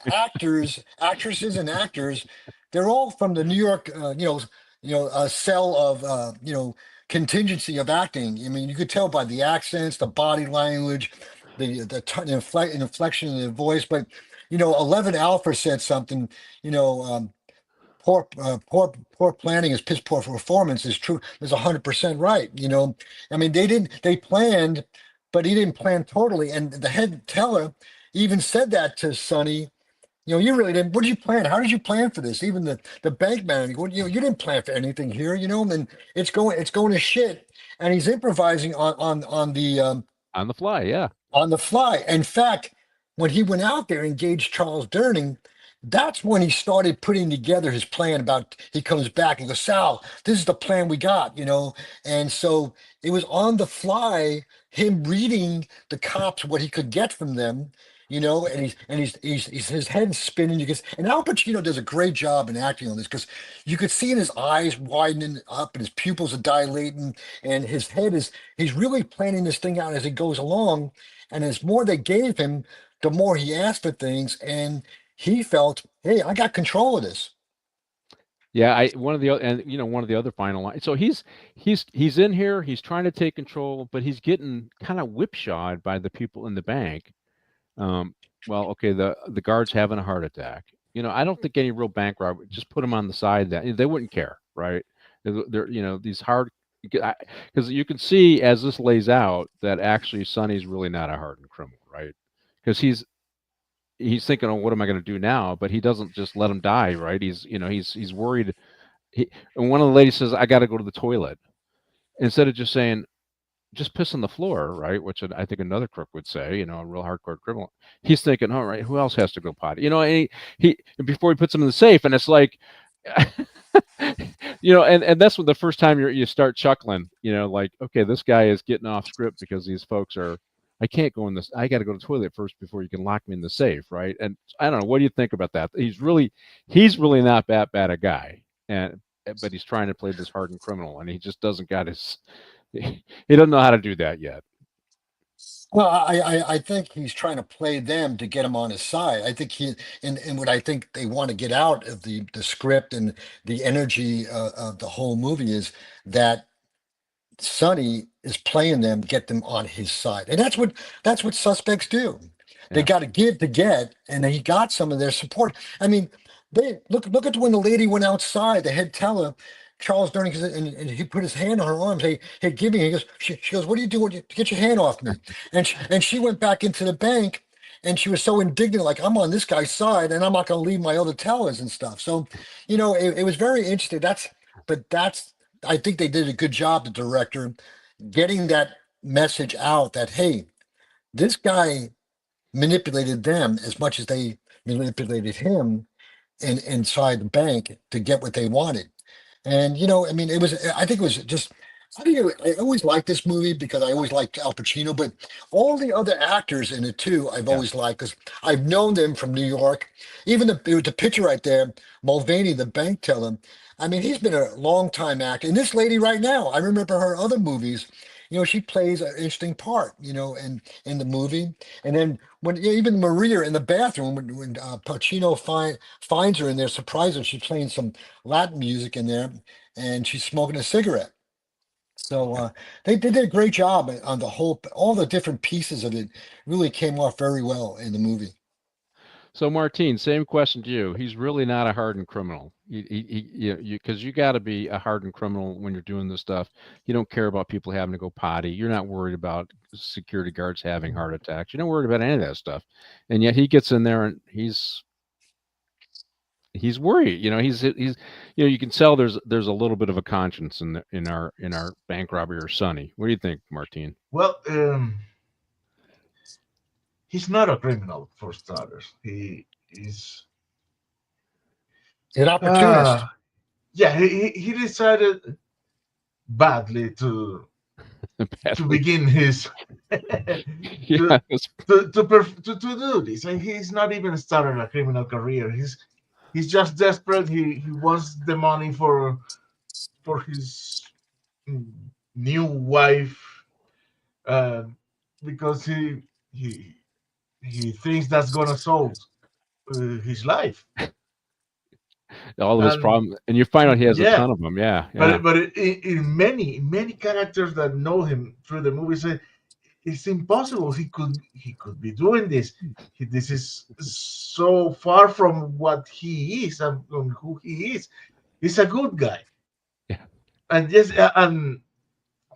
actresses, and actors, they're all from the New York, cell of, contingency of acting. I mean, you could tell by the accents, the body language, inflection of the voice. But 11 Alpha said something. Poor planning is piss poor performance is true. Is 100% right. I mean, they planned, but he didn't plan totally. And the head teller even said that to Sonny. You really didn't. What did you plan? How did you plan for this? Even the bank manager, you didn't plan for anything here. And it's going to shit. And he's improvising On the fly, yeah. on the fly. In fact, when he went out there and engaged Charles Durning, that's when he started putting together his plan. About he comes back and goes, Sal, this is the plan we got. And so it was on the fly, him reading the cops what he could get from them. And he's his head's spinning. And Al Pacino does a great job in acting on this, because you could see in his eyes widening up and his pupils are dilating, and he's really planning this thing out as he goes along. And as more they gave him, the more he asked for things, and he felt, hey, I got control of this. Yeah, I one of the and one of the other final lines. So he's in here. He's trying to take control, but he's getting kind of whipshawed by the people in the bank. Um, well, okay, the guard's having a heart attack. I don't think any real bank robber would just put him on the side that they wouldn't care, right? They're these hard because you can see as this lays out that actually Sonny's really not a hardened criminal, right? Because he's thinking, oh, what am I going to do now? But he doesn't just let him die, right? He's worried. And one of the ladies says, I got to go to the toilet. Instead of just saying, just piss on the floor, right? Which I think another crook would say, a real hardcore criminal. He's thinking, all right, who else has to go potty? And he before he puts them in the safe, and it's like, and that's when the first time you start chuckling, like, okay, this guy is getting off script because these folks are. I can't go in this. I got to go to the toilet first before you can lock me in the safe, right? And I don't know. What do you think about that? He's really not that bad a guy, but he's trying to play this hardened criminal, and he just doesn't got his. He doesn't know how to do that yet. Well, I think he's trying to play them to get him on his side. I think and what I think they want to get out of the script and the energy of the whole movie is that Sonny is playing them, get them on his side, and that's what suspects do. They Yeah. got to give to get, and he got some of their support. I mean, they look at when the lady went outside, the head teller, Charles Durning, and he put his hand on her arms. Hey, give me. He goes. She goes, what are you doing? Get your hand off me. And she went back into the bank, and she was so indignant, like I'm on this guy's side, and I'm not going to leave my other tellers and stuff. So, it was very interesting. That's I think they did a good job, the director, getting that message out that, hey, this guy manipulated them as much as they manipulated him inside the bank to get what they wanted. And I mean, I think it was just. I always liked this movie because I always liked Al Pacino, but all the other actors in it too, I've Yeah. always liked because I've known them from New York. Even the picture right there, Mulvaney, the bank teller. I mean, he's been a long time actor. And this lady right now, I remember her other movies. She plays an interesting part. In the movie. And then when even Maria in the bathroom, when Pacino finds her in there, surprises her, she's playing some Latin music in there, and she's smoking a cigarette. So they did a great job on all the different pieces of it. Really came off very well in the movie. So Martine, same question to you. He's really not a hardened criminal. Because you got to be a hardened criminal when you're doing this stuff. You don't care about people having to go potty. You're not worried about security guards having heart attacks. You're not worried about any of that stuff. And yet he gets in there and he's worried. You can tell there's a little bit of a conscience in our bank robbery or Sonny. What do you think, Martine? Well, he's not a criminal for starters. He is. An opportunist. Uh, yeah, he decided badly to begin his Yeah, to do this, and he's not even started a criminal career. He's just desperate. He wants the money for his mm, new wife, uh, because he he thinks that's gonna solve his life. all of his And problems, and you find out he has a yeah, ton of them. Yeah, yeah. but in many characters that know him through the movie say it's impossible. He could be doing this. This is so far from what he is and who he is. He's a good guy, Yeah. and yes, and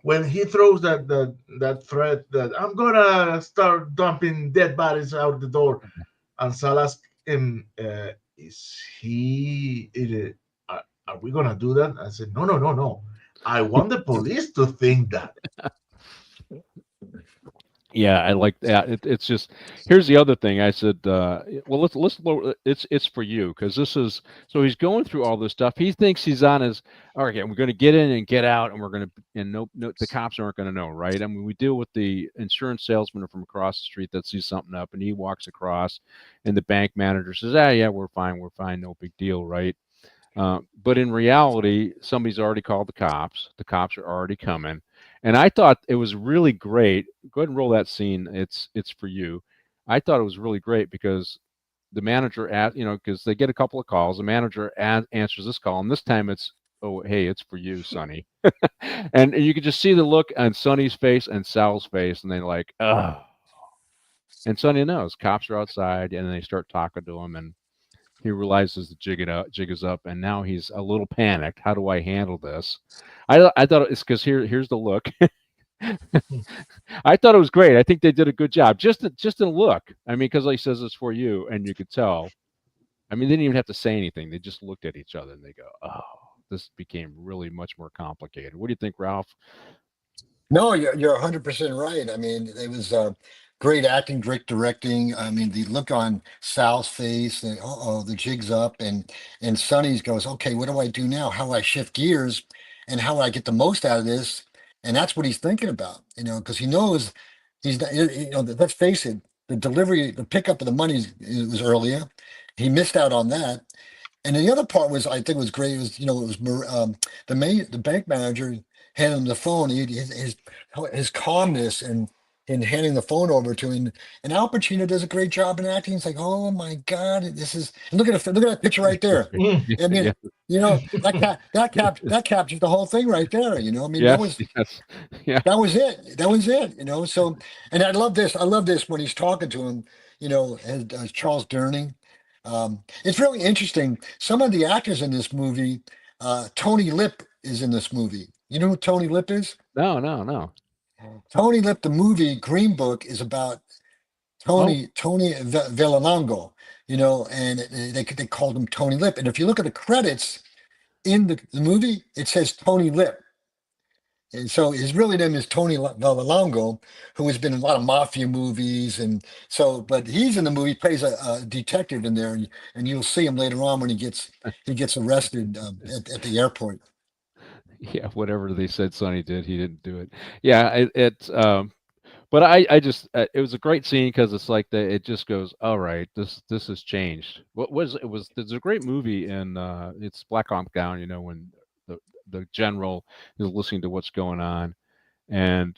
when he throws that threat that I'm gonna start dumping dead bodies out the door, and Salas him, is he? Are we gonna do that? I said, no, no, no, no. I want the police to think that. Yeah, I like that. It's just here's the other thing. I said, well, it's for you because this is so he's going through all this stuff. He thinks he's on his. All right, we're going to get in and get out, and we're going to and no, the cops aren't going to know, right? I mean, we deal with the insurance salesman from across the street that sees something up, and he walks across, and the bank manager says, yeah, we're fine, no big deal, right? But in reality, somebody's already called the cops. The cops are already coming. And I thought it was really great. Go ahead and roll that scene. It's for you. I thought it was really great because the manager because they get a couple of calls. The manager answers this call, and this time it's, "Oh, hey, it's for you, Sonny." And you could just see the look on Sonny's face and Sal's face, and they're like, "Ugh." And Sonny knows cops are outside, and they start talking to him, and he realizes the jig is up, and now he's a little panicked. How do I handle this? I thought it's because here's the look. I thought it was great. I think they did a good job. Just in look. I mean, because he says it's for you, and you could tell. I mean, they didn't even have to say anything. They just looked at each other and they go, "Oh, this became really much more complicated." What do you think, Ralph? No, you're 100% right. I mean, it was great acting, great directing. I mean, the look on Sal's face, and oh, the jig's up, and Sonny's goes, okay, what do I do now? How do I shift gears, and how do I get the most out of this? And that's what he's thinking about, because he knows he's not, let's face it, the delivery, the pickup of the money was earlier. He missed out on that. And then the other part was, I think was great. Was it was the bank manager handing him the phone. His calmness and handing the phone over to him. And Al Pacino does a great job in acting. It's like, oh my God, this is. And look at that picture right there. I mean, Yeah. that captures the whole thing right there. I mean, Yes. Yeah. that was it. That was it. So, and I love this. I love this when he's talking to him. As Charles Durning. It's really interesting. Some of the actors in this movie, Tony Lip is in this movie. You know who Tony Lip is? No. Tony Lip, the movie Green Book, is about Oh, Tony Villalongo. And they called him Tony Lip. And if you look at the credits in the movie, it says Tony Lip. And so his real name is Tony Villalongo, who has been in a lot of mafia movies, and so. But he's in the movie, plays a detective in there, and you'll see him later on when he gets arrested at the airport. yeah. Whatever they said Sonny did, he didn't do it. Yeah. But I just it was a great scene because it's like it just goes, all right, this has changed. What was it was there's a great movie in it's Black Hawk Down, when the general is listening to what's going on, and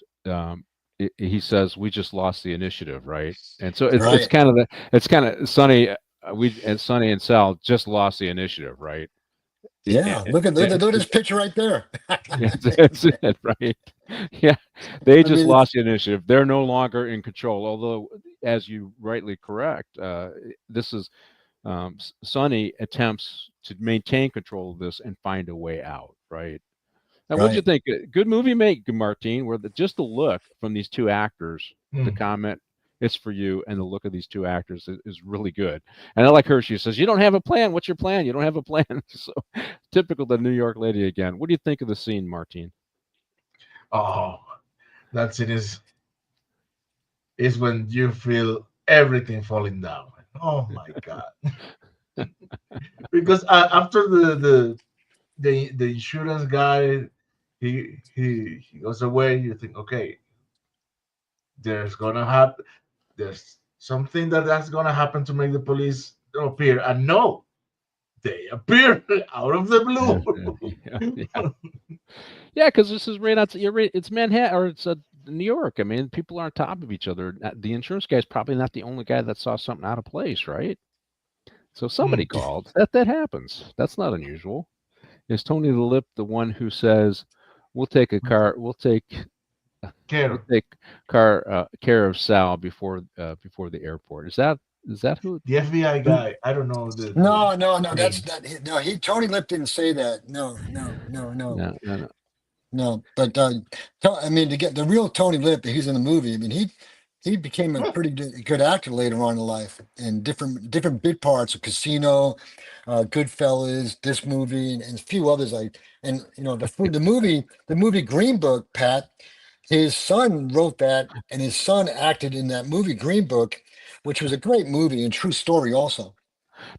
he says, "We just lost the initiative," right? And so it's Right. kind of Sonny. We and Sonny and Sal just lost the initiative, right? Yeah. Look at this picture right there. Yeah, that's it, right? Yeah, they I just mean, lost the initiative. They're no longer in control. Although, as you rightly correct, this is Sonny attempts to maintain control of this and find a way out, right? Now, what'd you right. think? Good movie make, Martine, where just the look from these two actors, the comment, "It's for you," and the look of these two actors is really good. And I like her. She says, "You don't have a plan. What's your plan? You don't have a plan." So typical the New York lady again. What do you think of the scene, Martine? Oh, that's it. Is when you feel everything falling down. Oh my God! Because after the insurance guy, he goes away. You think, okay, there's gonna happen. There's something that's gonna happen to make the police appear, and no, they appear out of the Yeah. blue. Yeah, because this is right out. It's Manhattan or it's New York. I mean, people are on top of each other. The insurance guy's probably not the only guy that saw something out of place, right? So somebody called. That happens. That's not unusual. Is Tony the Lip the one who says, "We'll take a car. We'll Care. take care of Sal before the airport." Is that who? The FBI guy. I don't know the No. That's name. that. No, Tony Lip didn't say that. No. No. No, but I mean, to get the real Tony Lip, he's in the movie. I mean, he became a pretty good actor later on in life, in different bit parts of Casino, Goodfellas, this movie, and a few others. And the movie Green Book, Pat, his son wrote that, and his son acted in that movie Green Book, which was a great movie and true story also.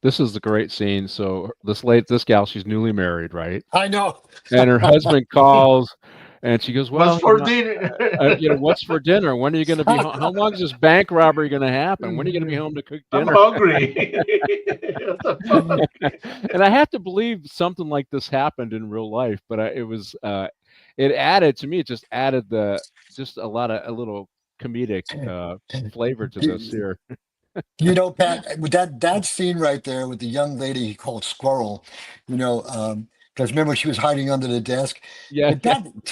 This is the great scene. So this gal, she's newly married, right? I know. And her husband calls, and she goes, What's "Well, for dinner? what's for dinner? When are you going to be home? How long is this bank robbery going to happen? When are you going to be home to cook I'm dinner?" hungry. What the fuck? And I have to believe something like this happened in real life, but it added to me. It just added a little comedic flavor to this here. You know, Pat, with that scene right there with the young lady he called Squirrel, you know, because remember she was hiding under the desk. Yeah, But yeah, that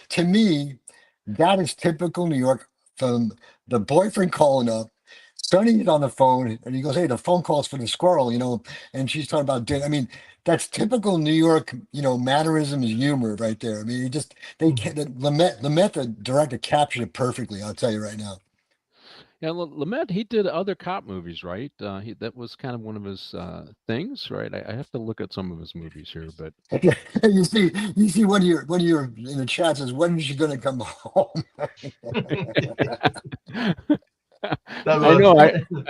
to me, that is typical New York. From the boyfriend calling up, Sonny's on the phone, and he goes, "Hey, the phone call's for the squirrel," you know, and she's talking about dinner. I mean, that's typical New York, you know, mannerisms, humor right there. I mean, you just they can't. Lumet, the director, captured it perfectly. I'll tell you right now. yeah. Lumet, he did other cop movies, right? That was kind of one of his things, right? I have to look at some of his movies here, but You see, when you're in the chat says, "When is she going to come home?" That I was know.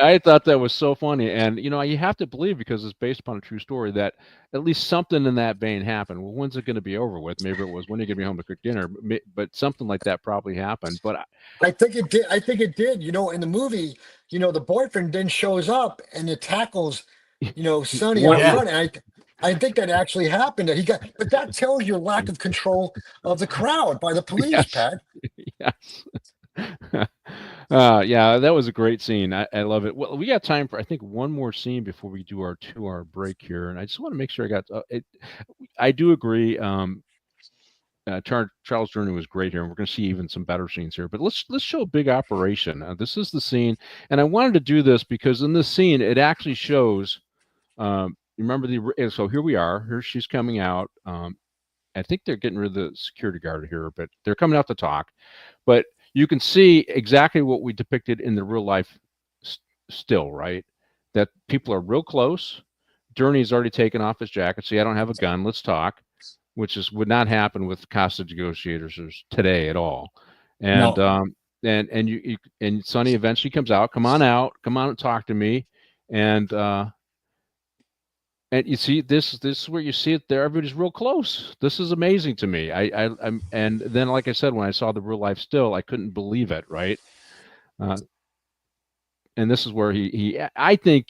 I thought that was so funny, and you have to believe because it's based upon a true story that at least something in that vein happened. Well, when's it going to be over with? Maybe it was when are you going to be home to cook dinner, but something like that probably happened. But I think it did. I think it did. You know, in the movie, you know, the boyfriend then shows up and it tackles, you know, Sonny out one, yeah. front. And I think that actually happened. That he got, but that tells you lack of control of the crowd by the police, yes, Pat. yes. Yeah, that was a great scene. I love it. Well, we got time for I think one more scene before we do our 2-hour break here, and I just want to make sure I got it. I do agree. Charles Journey was great here, and we're going to see even some better scenes here. But let's show a big operation. This is the scene, and I wanted to do this because in this scene it actually shows. Remember so here we are. Here she's coming out. I think they're getting rid of the security guard here, but they're coming out to talk. But you can see exactly what we depicted in the real life still, right? That people are real close. Journey's already taken off his jacket. See, I don't have a gun. Let's talk, which would not happen with hostage negotiators today at all. And No, and Sonny eventually comes out. Come on out. Come on and talk to me. And and you see this is where you see it there. Everybody's real close. This is amazing to me. I'm and then like I said, when I saw the real life still, I couldn't believe it. Right. Uh, and this is where I think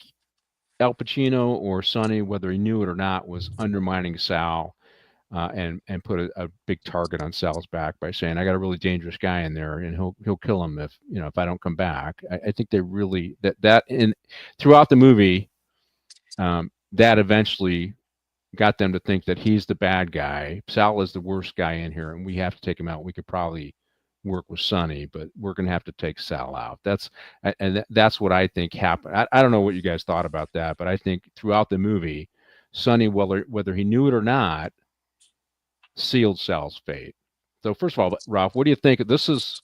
Al Pacino or Sonny, whether he knew it or not, was undermining Sal and put a big target on Sal's back by saying, "I got a really dangerous guy in there, and he'll kill him if I don't come back." I think they really that in throughout the movie, that eventually got them to think that he's the bad guy. Sal is the worst guy in here, and we have to take him out. We could probably work with Sonny, but we're going to have to take Sal out. That's what I think happened. I don't know what you guys thought about that, but I think throughout the movie, Sonny, whether he knew it or not, sealed Sal's fate. So first of all, Ralph, what do you think? This is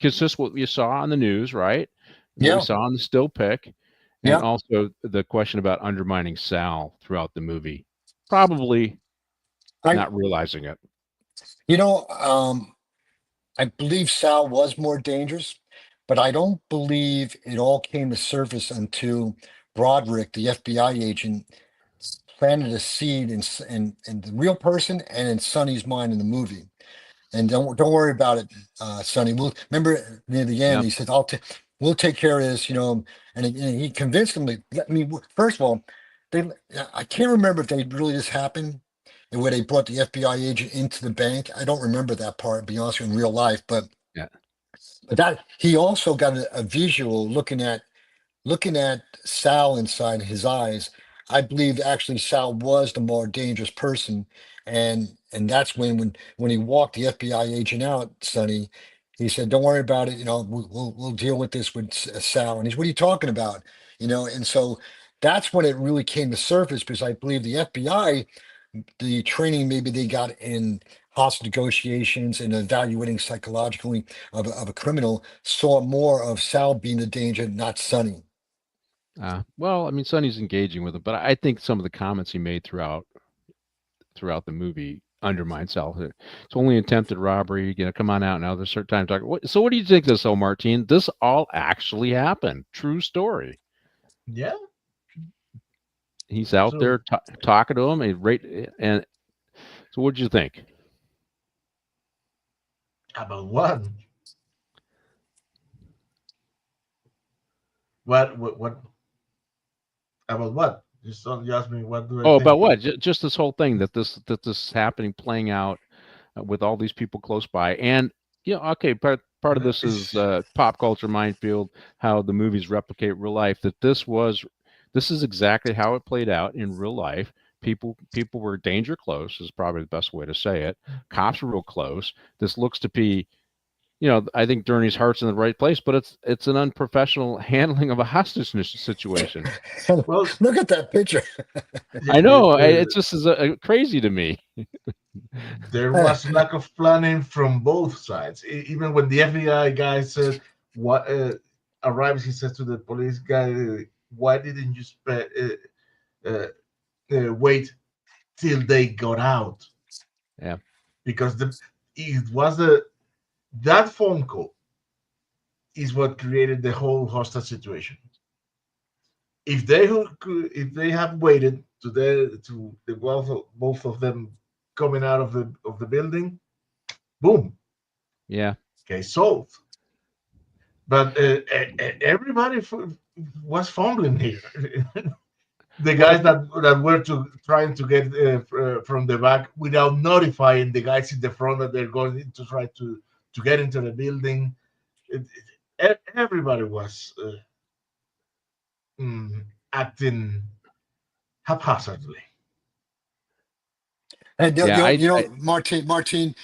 consistent with what you saw on the news, right? What we yeah, saw on the still pic, and yeah. also the question about undermining Sal throughout the movie. Probably I, not realizing it. you know, I believe Sal was more dangerous, but I don't believe it all came to surface until Broderick, the FBI agent, planted a seed in the real person and in Sonny's mind in the movie. And don't worry about it, Sonny. We'll remember near the end. Yep. He said, we'll take care of this," you know. And he convinced them to let me. First of all, they I can't remember if they really just happened and where they brought the FBI agent into the bank. I don't remember that part, to be honest, in real life. But Yeah. that he also got a visual looking at Sal inside his eyes. I believe actually Sal was the more dangerous person, and that's when he walked the FBI agent out, Sonny. He said, "Don't worry about it. You know, we'll deal with this with Sal." And he's, "What are you talking about?" You know, and so that's when it really came to surface because I believe the FBI, the training maybe they got in hostage negotiations and evaluating psychologically of a criminal, saw more of Sal being the danger, not Sonny. Well, I mean, Sonny's engaging with it, but I think some of the comments he made throughout the movie undermine Sal. It's only attempted robbery. Come on out now. There's certain times. So, what do you think of this, Martine? This all actually happened. True story. Yeah. He's out So there talking to him. And so, what did you think? about what? What about what? You asked me what do I Oh, think? about what? Just this whole thing that this is happening, playing out with all these people close by, and okay, but part of this is pop culture minefield, how the movies replicate real life. This is exactly how it played out in real life. People were danger close is probably the best way to say it. Cops were real close. This looks to be, I think Gurney's heart's in the right place, but it's an unprofessional handling of a hostage situation. Well, Look at that picture. I know. It just is crazy to me. there was lack of planning from both sides. Even when the FBI guy said what arrives, he says to the police guy, "Why didn't you wait till they got out?" Yeah. Because it was that phone call is what created the whole hostage situation. If they had waited to the both of them coming out of the building, boom, Yeah. okay, solved. But everybody was fumbling here. The guys that were trying to get from the back without notifying the guys in the front that they're going to try to get into the building. Everybody was acting haphazardly. And Yeah. Martin,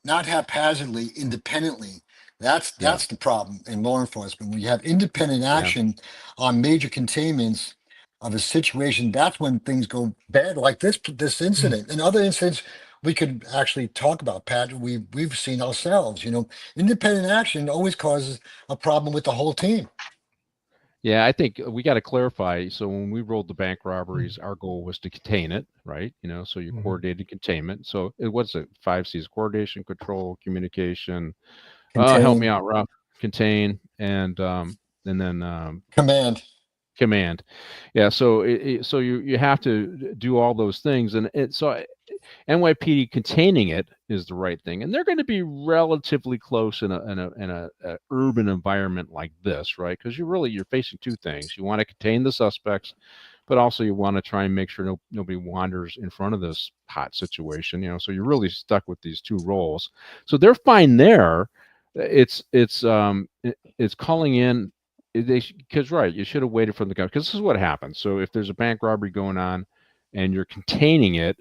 not haphazardly, independently. Yeah. That's the problem in law enforcement. When you have independent Yeah. action on major containments of a situation, that's when things go bad, like this incident and other incidents we could actually talk about, Pat. We've seen ourselves. Independent action always causes a problem with the whole team. Yeah, I think we got to clarify. So when we rolled the bank robberies, our goal was to contain it, right? So you coordinated containment. So it was 5 C's: coordination, control, communication. Help me Contain, out, Ralph. Contain and then command. command. Yeah. So so you have to do all those things, and NYPD containing it is the right thing, and they're going to be relatively close in a urban environment like this, right? Because you're facing two things: you want to contain the suspects, but also you want to try and make sure nobody wanders in front of this hot situation. So you're really stuck with these two roles. So they're fine there. It's calling in. Because right, you should have waited for the guy. Because this is what happens. So if there's a bank robbery going on, and you're containing it,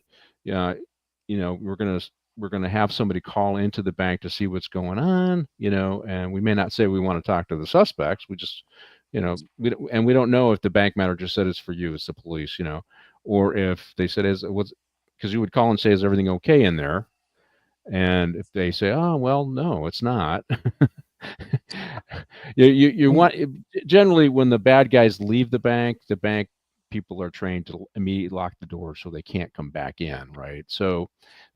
we're gonna have somebody call into the bank to see what's going on, and we may not say we want to talk to the suspects. We just, we don't know if the bank manager said it's for you, it's the police, or if they said because you would call and say, is everything okay in there? And if they say, oh well, no, it's not. You want generally when the bad guys leave the bank people are trained to immediately lock the door so they can't come back in, right? So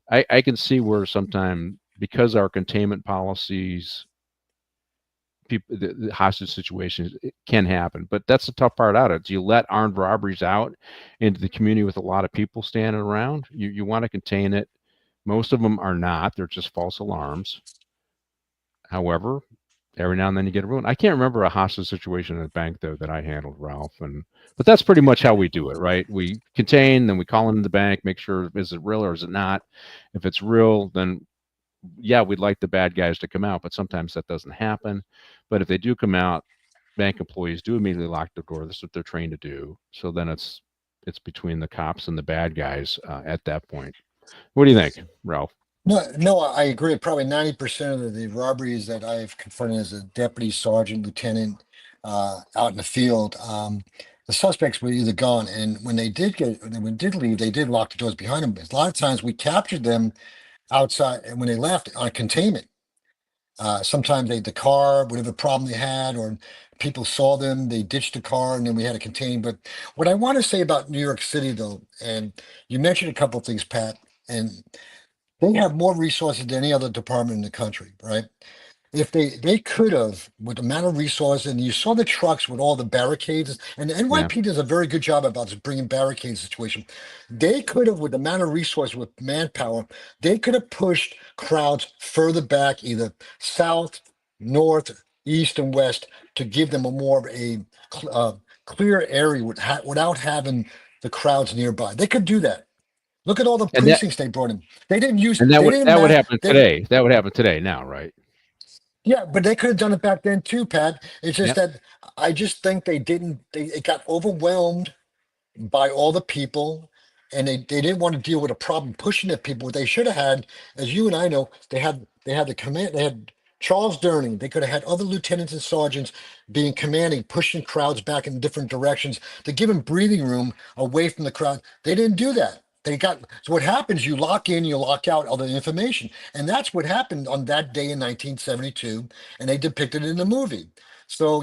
I can see where sometimes because our containment policies, the hostage situations, it can happen. But that's the tough part out of it. Do you let armed robberies out into the community with a lot of people standing around? You want to contain it. Most of them are not. They're just false alarms. However, every now and then you get a ruin. I can't remember a hostage situation at a bank though that I handled, Ralph. But that's pretty much how we do it, right? We contain, then we call into the bank, make sure is it real or is it not. If it's real, then yeah, we'd like the bad guys to come out, but sometimes that doesn't happen. But if they do come out, bank employees do immediately lock the door. That's what they're trained to do. So then it's between the cops and the bad guys at that point. What do you think, Ralph? No, I agree. Probably 90% of the robberies that I've confronted as a deputy, sergeant, lieutenant, out in the field, the suspects were either gone, and when they did leave, they did lock the doors behind them. A lot of times, we captured them outside, and when they left on containment. Sometimes the car, whatever problem they had, or people saw them, they ditched the car, and then we had to contain. But what I want to say about New York City, though, and you mentioned a couple of things, Pat, and they have more resources than any other department in the country, right? If they could have, with the amount of resources, and you saw the trucks with all the barricades, and the Yeah. NYPD does a very good job about bringing barricades situation. They could have, with the amount of resources, with manpower, they could have pushed crowds further back, either south, north, east, and west, to give them a more of a clear area without having the crowds nearby. They could do that. Look at all the And that precincts they brought in. They didn't use. and that They would didn't that would mass. happen They today. That would happen today now, right? Yeah, but they could have done it back then too, Pat. It's just Yep. that I just think they didn't. It got overwhelmed by all the people, and they didn't want to deal with a problem pushing at people. What they should have had, as you and I know, they had the command. They had Charles Durning. They could have had other lieutenants and sergeants being commanding, pushing crowds back in different directions to give them breathing room away from the crowd. They didn't do that. They got so what happens, you lock in, you lock out all the information. And that's what happened on that day in 1972, and they depicted it in the movie. So,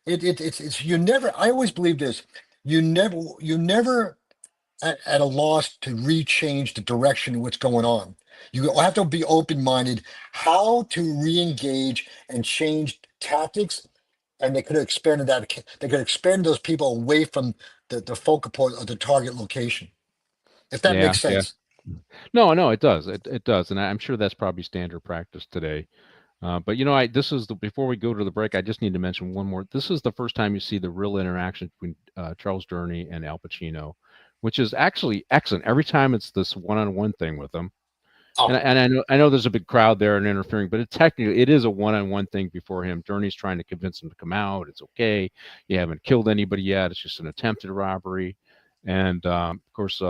it's you never I always believe this. You never at a loss to rechange the direction of what's going on. You have to be open-minded how to re-engage and change tactics, and they could have expanded that. They could expand those people away from the focal point of the target location, if that Yeah, makes yeah. sense. No, no, it does. It does, and I'm sure that's probably standard practice today. But I this is the before we go to the break, I just need to mention one more. This is the first time you see the real interaction between Charles Durney and Al Pacino, which is actually excellent. Every time it's this one-on-one thing with them, and Oh, I know there's a big crowd there and interfering, but it is a one-on-one thing before him. Durney's trying to convince him to come out. It's okay. You haven't killed anybody yet. It's just an attempted robbery, and of course,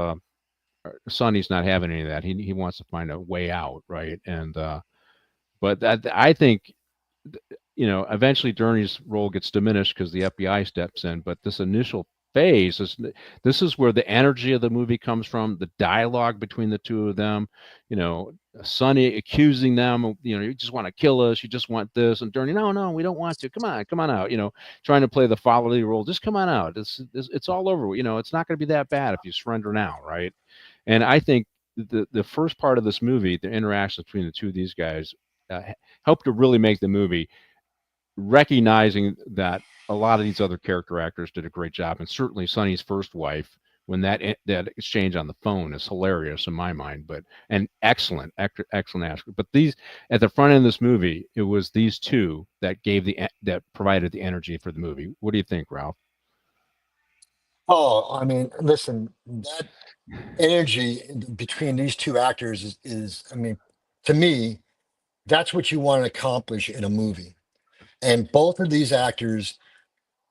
Sonny's not having any of that. He wants to find a way out, right? And but that I think eventually Durney's role gets diminished because the FBI steps in. But this initial phase this is where the energy of the movie comes from. The dialogue between the two of them, Sonny accusing them of, you just want to kill us, you just want this, and Durney, no, we don't want to. Come on out. Trying to play the fatherly role. Just come on out. It's all over. It's not going to be that bad if you surrender now, right? And I think the first part of this movie, the interaction between the two of these guys, helped to really make the movie, recognizing that a lot of these other character actors did a great job, and certainly Sonny's first wife, when that exchange on the phone is hilarious in my mind, but an excellent actor. But these at the front end of this movie, it was these two that that provided the energy for the movie. What do you think, Ralph? oh, I mean, listen, that energy between these two actors is I mean, to me, that's what you want to accomplish in a movie. And both of these actors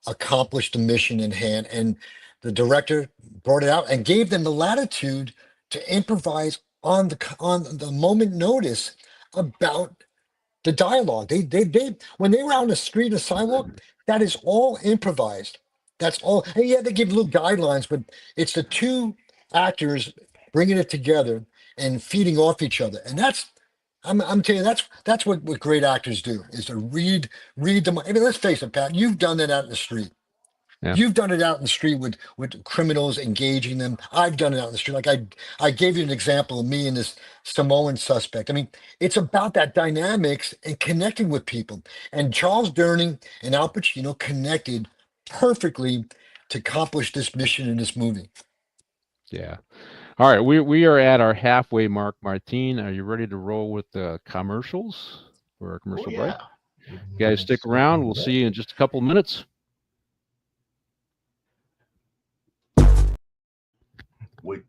accomplished the mission in hand, and the director brought it out and gave them the latitude to improvise on the moment notice about the dialogue. They when they were out on the street and the sidewalk, that is all improvised. That's all. And yeah, they give little guidelines, but it's the two actors bringing it together and feeding off each other. And I'm telling you, that's what great actors do, is to read them. I mean, let's face it, Pat, you've done that out in the street. Yeah. You've done it out in the street with criminals, engaging them. I've done it out in the street. Like I gave you an example of me and this Samoan suspect. I mean, it's about that dynamics and connecting with people. And Charles Durning and Al Pacino connected perfectly to accomplish this mission in this movie. Yeah. All right, we are at our halfway mark. Martine, are you ready to roll with the commercials for our Oh commercial break? yeah. You guys stick around. We'll see you in just a couple of minutes. Wait.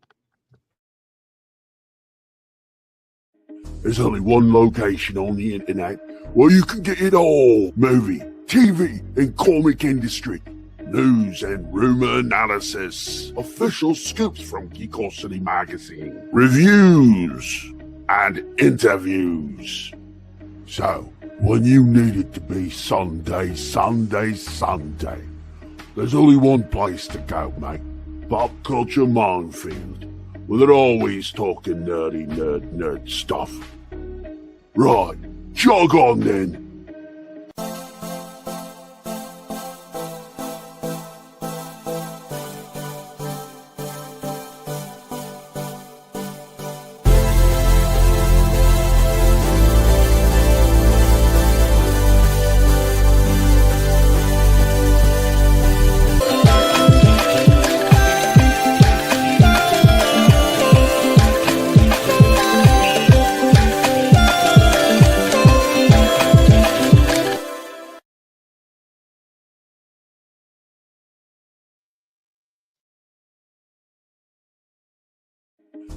There's only one location on the internet where you can get it all: movie, TV, and comic industry. News and rumor analysis, official scoops from Geekosity magazine, reviews, and interviews. So, when you need it to be Sunday, there's only one place to go, mate. Pop Culture Minefield, where they're always talking nerd stuff. Right, jog on then.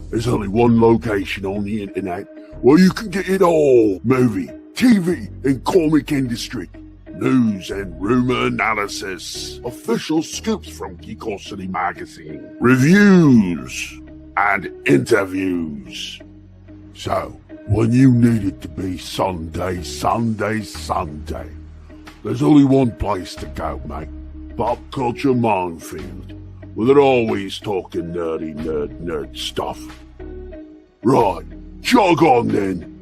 There's only one location on the internet where you can get it all: movie, TV and comic industry, news and rumor analysis, official scoops from Geekosity magazine, reviews, and interviews. So, when you need it to be Sunday, there's only one place to go, mate. Pop Culture Minefield, where they're always talking nerd stuff. Right, jog on then.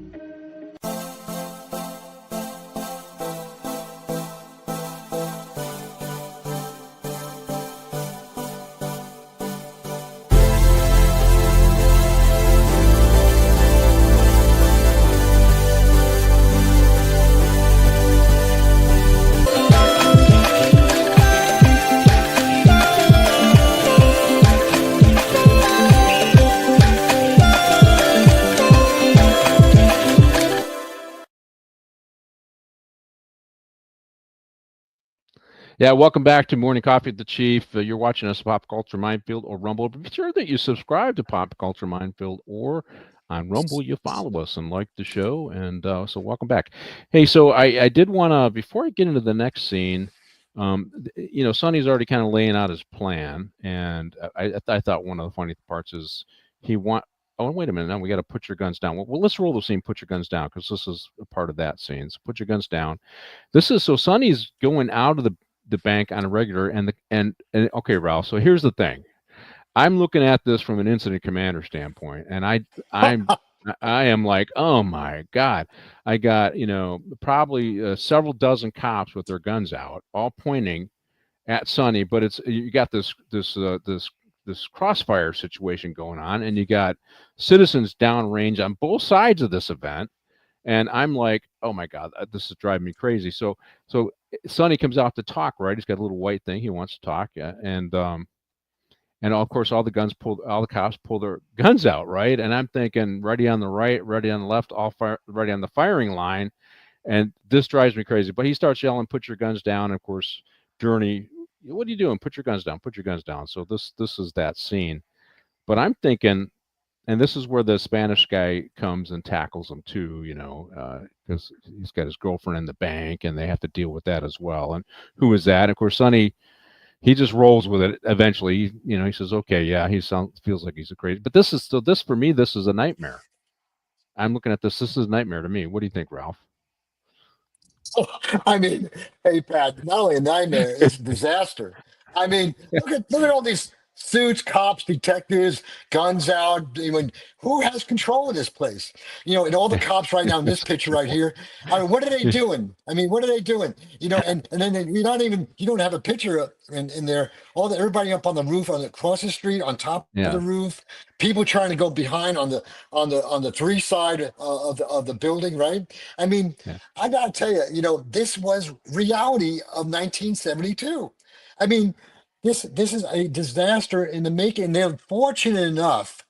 Yeah, welcome back to Morning Coffee with the Chief. You're watching us Pop Culture Minefield or Rumble. Be sure that you subscribe to Pop Culture Minefield, or on Rumble you follow us and like the show. And so welcome back. Hey, so I did want to, before I get into the next scene, Sonny's already kind of laying out his plan, and I thought one of the funny parts is oh, wait a minute, now we got to put your guns down. Well, let's roll the scene, put your guns down, because this is a part of that scene. So put your guns down. So Sonny's going out of the bank on a regular, and okay, Ralph, so here's the thing. I'm looking at this from an incident commander standpoint, and I am like, oh my God, I got probably several dozen cops with their guns out, all pointing at Sonny, but you got this crossfire situation going on, and you got citizens downrange on both sides of this event. And I'm like, oh my God, this is driving me crazy. So Sonny comes out to talk, right? He's got a little white thing. He wants to talk. Yeah. And of course, all the cops pull their guns out, right? And I'm thinking, ready on the right, ready on the left, all fire, ready on the firing line. And this drives me crazy. But he starts yelling, put your guns down. And of course, Journey, what are you doing? Put your guns down, put your guns down. So this is that scene. But I'm thinking, and this is where the Spanish guy comes and tackles him too, because he's got his girlfriend in the bank, and they have to deal with that as well. And who is that? Of course, Sonny, he just rolls with it. Eventually, he says, "Okay, yeah." Feels like he's a crazy. But this for me, this is a nightmare. I'm looking at this. This is a nightmare to me. What do you think, Ralph? I mean, hey Pat, not only a nightmare, it's a disaster. I mean, look at all these suits, cops, detectives, guns out. I mean, who has control of this place? And all the cops right now in this picture right here. I mean, what are they doing? I mean, what are they doing? And then you don't have a picture in there. Everybody up on the roof, across the street, on top of the roof. People trying to go behind on the three side of the building, right? I mean, I gotta tell you, this was reality of 1972. I mean, this is a disaster in the making. They're fortunate enough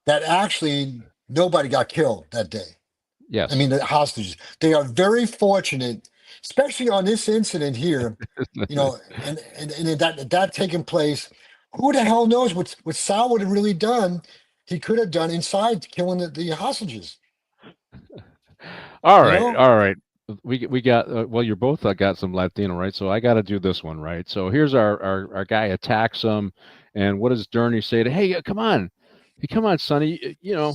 that actually nobody got killed that day. Yes. I mean, the hostages. They are very fortunate, especially on this incident here. And that taking place. Who the hell knows what Sal would have really done? He could have done inside, killing the hostages. All right. We got well. You're both got some Latino, right? So I got to do this one, right? So here's our guy attacks him, and what does Journey say to? Hey, come on, Sonny. You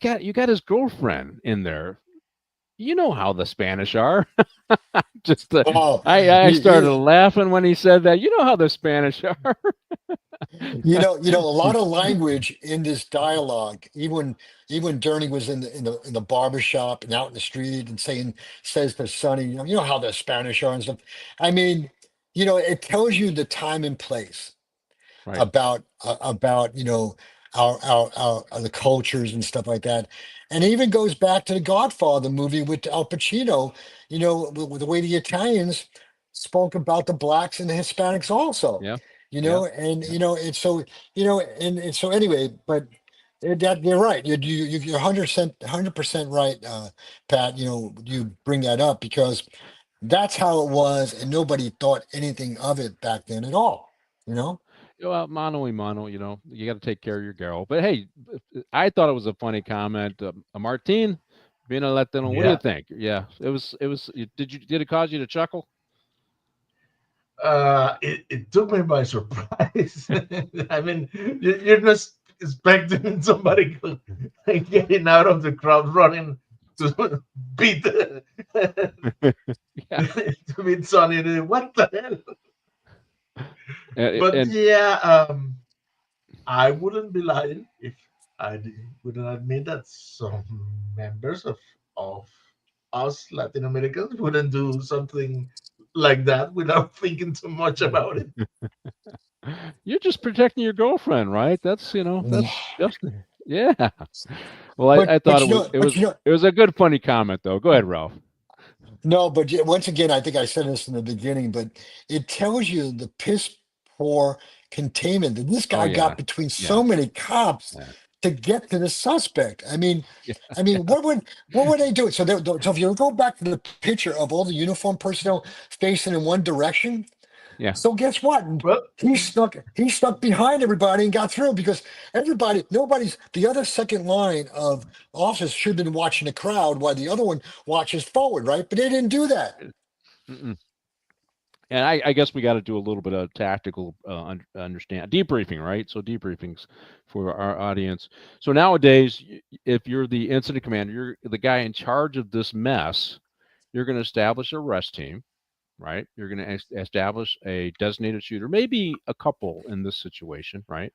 got his girlfriend in there. You know how the Spanish are. I started laughing when he said that. You know how the Spanish are. A lot of language in this dialogue. Even Journey was in the barber shop and out in the street and says to Sonny, you know how the Spanish are and stuff. I mean, it tells you the time and place. Right. About our the cultures and stuff like that, and it even goes back to the Godfather movie with Al Pacino. With the way the Italians spoke about the blacks and the Hispanics also. Yeah. And so anyway, but that you're right. You're 100% right, Pat. You bring that up because that's how it was, and nobody thought anything of it back then at all. Well, mano y mano, you got to take care of your girl. But hey, I thought it was a funny comment. Martin, Being a Latino, what do you Yeah. think? Yeah, it was. It was. Did it cause you to chuckle? It took me by surprise. I mean, you're not expecting somebody getting out of the crowd running to beat Yeah, to beat Sonny. What the hell? But and yeah, I wouldn't be lying if wouldn't admit that some members of us Latin Americans wouldn't do something like that without thinking too much about it. you're just protecting your girlfriend, right? That's Yeah. that's just yeah. Well, I thought But it you was know, but you know, it was a good funny comment though. Go ahead, Ralph. no, but once again, I think I said this in the beginning, but it tells you the piss poor containment that this Oh guy yeah, got between yeah, so many cops yeah, to get to the suspect. yeah, I mean, what would they do? So, so if you go back to the picture of all the uniformed personnel facing in one direction, yeah. so guess what? Well, He stuck behind everybody and got through because nobody's the other second line of officers should have been watching the crowd while the other one watches forward, right? But they didn't do that. Mm-mm. And I guess we got to do a little bit of tactical understand debriefing, right? So debriefings for our audience. So nowadays, if you're the incident commander, you're the guy in charge of this mess. You're going to establish a arrest team, right? You're going to establish a designated shooter, maybe a couple in this situation, right?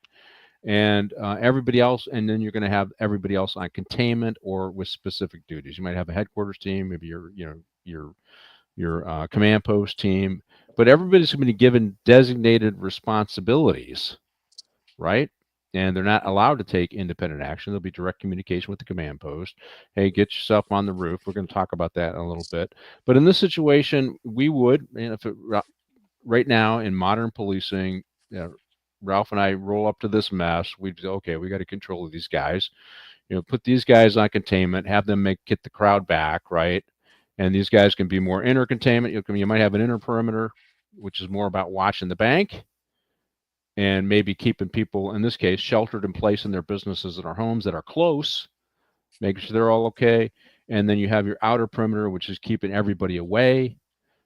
And everybody else, and then you're going to have everybody else on containment or with specific duties. You might have a headquarters team, maybe your command post team, but everybody's going to be given designated responsibilities, right? And they're not allowed to take independent action. There'll be direct communication with the command post. Hey, get yourself on the roof. We're going to talk about that in a little bit. But in this situation, we would, and if it, right now in modern policing, Ralph and I roll up to this mess. We'd say, okay, we got to control these guys. Put these guys on containment, have them get the crowd back, right? And these guys can be more inner containment. You might have an inner perimeter, which is more about watching the bank and maybe keeping people, in this case, sheltered in place in their businesses and our homes that are close, making sure they're all okay. And then you have your outer perimeter, which is keeping everybody away.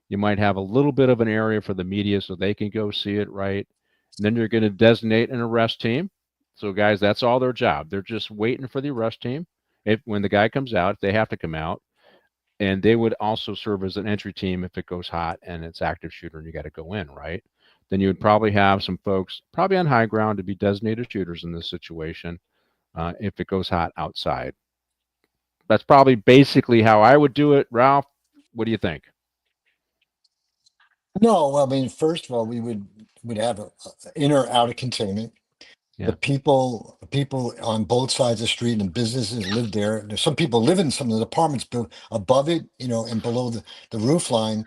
You might have a little bit of an area for the media so they can go see it, right? And then you're going to designate an arrest team. So, guys, that's all their job. They're just waiting for the arrest team. When the guy comes out, they have to come out. And they would also serve as an entry team if it goes hot and it's active shooter and you got to go in, right? Then you would probably have some folks, probably on high ground, to be designated shooters in this situation if it goes hot outside. That's probably basically how I would do it. Ralph, what do you think? No, I mean, first of all, we would have a inner outer containment. The Yeah. people on both sides of the street and businesses live there. There's some people live in some of the apartments above it, and below the roof line.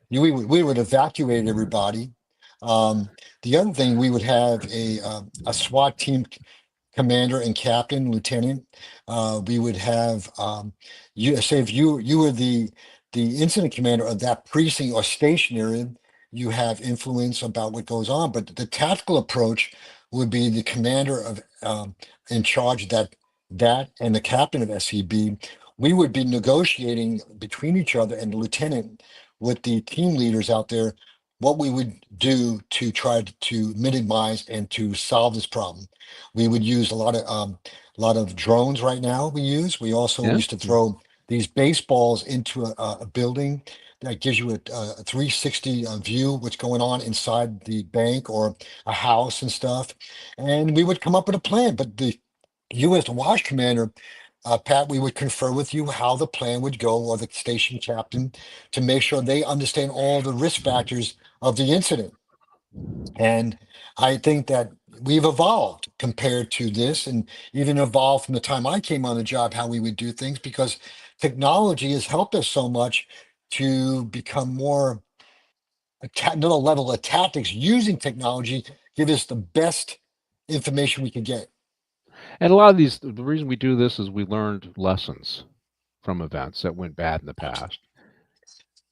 We would evacuate everybody. The other thing, we would have a SWAT team commander and captain, lieutenant. We would have you say if you were the incident commander of that precinct or station area, you have influence about what goes on. But the tactical approach would be the commander of in charge of that and the captain of SCB. We would be negotiating between each other and the lieutenant with the team leaders out there what we would do to try to minimize and to solve this problem. We would use a lot of drones right now. We also Yeah. used to throw these baseballs into a building that gives you a 360 view what's going on inside the bank or a house and stuff. And we would come up with a plan. But you as the watch commander, Pat, we would confer with you how the plan would go, or the station captain, to make sure they understand all the risk factors of the incident. And I think that we've evolved compared to this, and even evolved from the time I came on the job, how we would do things, because technology has helped us so much to become more another level of tactics using technology, give us the best information we can get. And a lot of these, the reason we do this is we learned lessons from events that went bad in the past,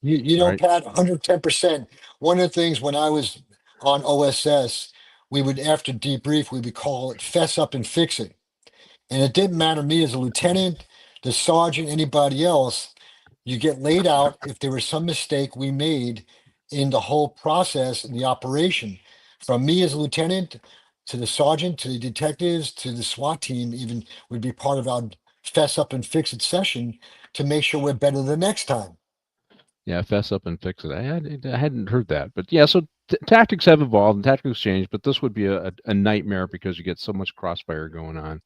right? Pat, 110%. One of the things when I was on OSS, we would, after debrief, we would call it fess up and fix it. And it didn't matter me as a lieutenant, the sergeant, anybody else, you get laid out if there was some mistake we made in the whole process in the operation. From me as a lieutenant to the sergeant to the detectives to the SWAT team, even would be part of our fess up and fix it session to make sure we're better the next time. Yeah, fess up and fix it. I hadn't heard that, but yeah. So tactics have evolved and tactics changed, but this would be a nightmare because you get so much crossfire going on,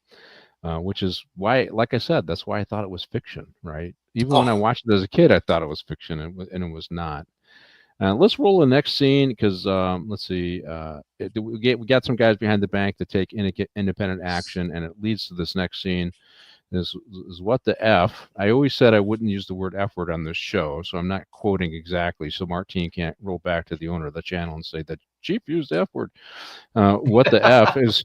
which is why, like I said, that's why I thought it was fiction, right? Even when I Oh, watched it as a kid, I thought it was fiction, and it was not. Let's roll the next scene because let's see. We got some guys behind the bank that take independent action, and it leads to this next scene. Is what the F. I always said I wouldn't use the word F word on this show, so I'm not quoting exactly. So Martine can't roll back to the owner of the channel and say that Chief used the F word. What the F is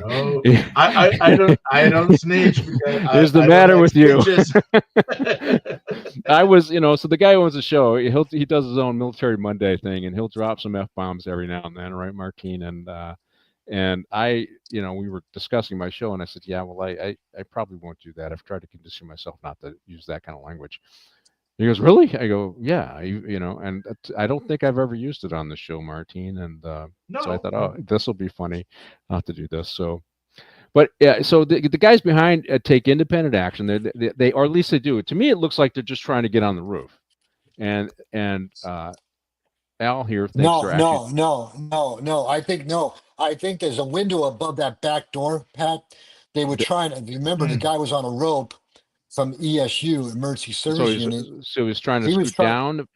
No, I don't snitch because is the I don't matter like with you? snitches. I was, so the guy who owns the show, he does his own Military Monday thing, and he'll drop some F bombs every now and then, right, Martine? And I, we were discussing my show, and I said, yeah, well, I probably won't do that. I've tried to condition myself not to use that kind of language. He goes, really? I go, yeah, and I don't think I've ever used it on the show, Martine. And so I No, thought, oh, no. this will be funny to do this. So, but yeah, so the guys behind take independent action. They, or at least they do. To me, it looks like they're just trying to get on the roof. And Al here thinks they're no, actually. no, no, no, no. I think no. I think there's a window above that back door, Pat. They were trying to remember the Mm. guy was on a rope from ESU, Emergency Service Unit. So he's trying to He was scoot trying down.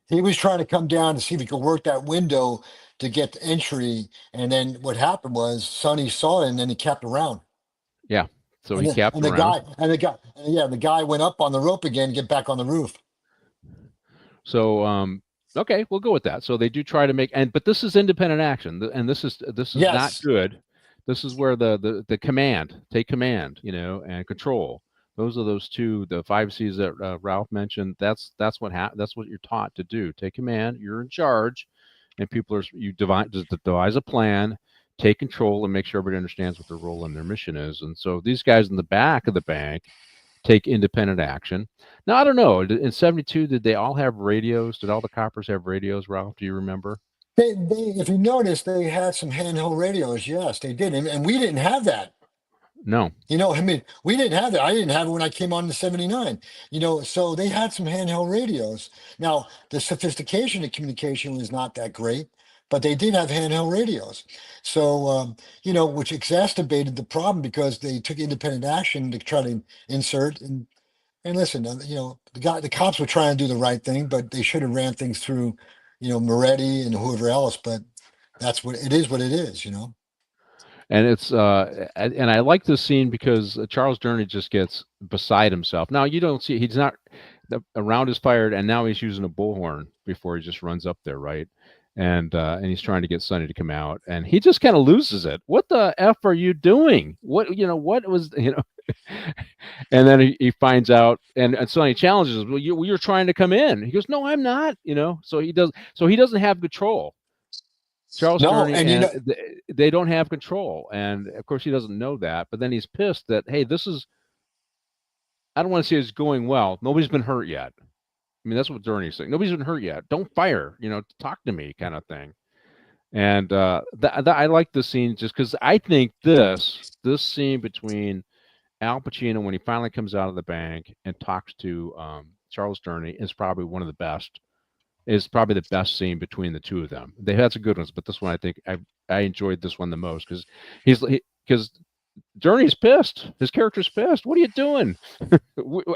he was trying to come down to see if he could work that window to get the entry. And then what happened was Sonny saw it and then he kept around. Yeah. So And he then capped around. the guy went up on the rope again, get back on the roof. So okay, we'll go with that. So they do try to make, but this is independent action, and this is not Yes. good. This is where the command, take command, and control. Those are those two, the 5 C's that Ralph mentioned. That's what you're taught to do. Take command. You're in charge, and you devise a plan, take control, and make sure everybody understands what their role and their mission is. And so these guys in the back of the bank take independent action. Now, I don't know. In 72, did they all have radios? Did all the coppers have radios, Ralph? Do you remember? If you notice, they had some handheld radios. Yes, they did. And we didn't have that. No. I mean, we didn't have that. I didn't have it when I came on in '79. So they had some handheld radios. Now, the sophistication of communication was not that great, but they did have handheld radios. So, which exacerbated the problem because they took independent action to try to insert and listen. The cops were trying to do the right thing, but they should have ran things through, Moretti and whoever else. But that's what it is. What it is. And it's and I like this scene because Charles Durney just gets beside himself. Now you don't see he's not a round is fired, and now he's using a bullhorn before he just runs up there, right? And he's trying to get Sonny to come out, and he just kind of loses it. What the F are you doing? What was And then he finds out, and Sonny challenges him. Well, you're trying to come in. He goes, no, I'm not. So he does. So he doesn't have control. Charles No, Durney, and and they don't have control, and of course he doesn't know that. But then he's pissed that, hey, this is. I don't want to say it's going well. Nobody's been hurt yet. I mean, that's what Durney's saying. Nobody's been hurt yet. Don't fire. Talk to me, kind of thing. And I like this scene just because I think this scene between Al Pacino when he finally comes out of the bank and talks to Charles Durney is probably one of the best. Is probably the best scene between the two of them. They had some good ones, but this one I think I enjoyed this one the most because because Journey's pissed. His character's pissed. What are you doing?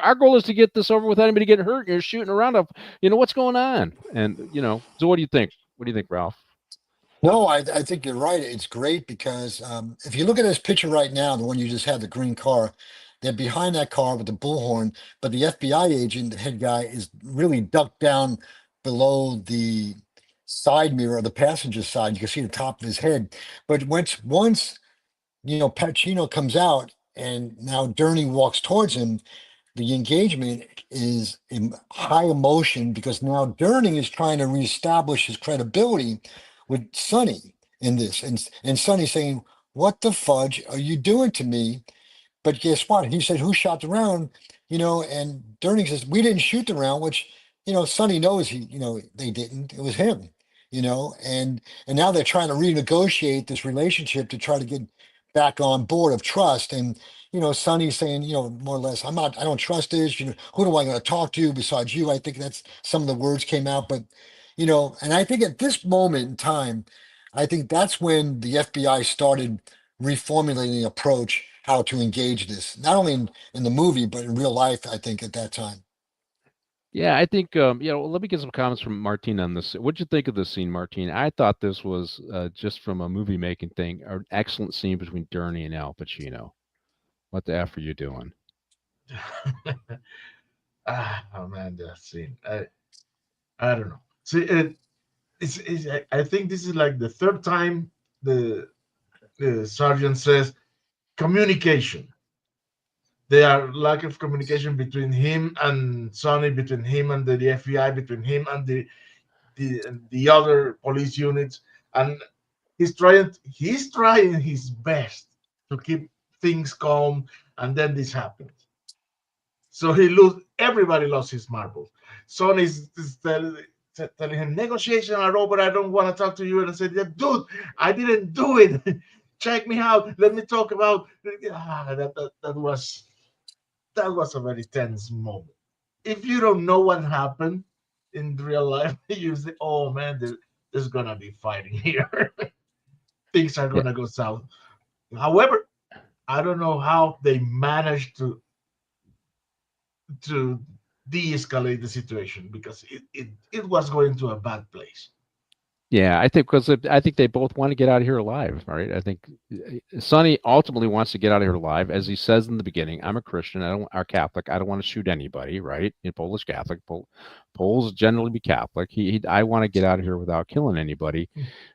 Our goal is to get this over without anybody getting hurt. And you're shooting around up. What's going on? And so what do you think? What do you think, Ralph? No, I think you're right. It's great because if you look at this picture right now, the one you just had, the green car, they're behind that car with the bullhorn, but the FBI agent, the head guy, is really ducked down below the side mirror of the passenger side. You can see the top of his head. But once Pacino comes out and now Durney walks towards him, the engagement is in high emotion because now Durning is trying to reestablish his credibility with Sonny in this, and Sonny saying, "What the fudge are you doing to me?" But guess what? He said, "Who shot the round?" And Durning says, "We didn't shoot the round," which, Sonny knows they didn't. It was him, and now they're trying to renegotiate this relationship to try to get back on board of trust. And, Sonny's saying, more or less, I don't trust this. Who do I going to talk to besides you? I think that's some of the words came out. But, and I think at this moment in time, I think that's when the FBI started reformulating the approach how to engage this, not only in the movie but in real life. I think at that time. Yeah, I think let me get some comments from Martine on this. What'd you think of this scene, Martine? I thought this was just from a movie making thing, an excellent scene between Gurney and Al Pacino. What the F are you doing? Oh man, that scene. I don't know. See, I think this is like the third time the sergeant says communication. There are lack of communication between him and Sonny, between him and the FBI, between him and the other police units, and he's trying his best to keep things calm, and then this happens. So everybody lost his marbles. Sonny's telling him negotiations are over. I don't want to talk to you. And I said, "Yeah, dude, I didn't do it. Check me out. Let me talk about." That was a very tense moment. If you don't know what happened in real life, you say, "Oh man, there's gonna be fighting here. Things are Yeah, gonna go south." However, I don't know how they managed to de-escalate the situation, because it was going to a bad place. yeah, I think they both want to get out of here alive, right? I think Sonny ultimately wants to get out of here alive, as he says in the beginning. I'm a Christian. I don't, or Catholic. I don't want to shoot anybody, right? In Polish Catholic, Poles generally be Catholic. I want to get out of here without killing anybody,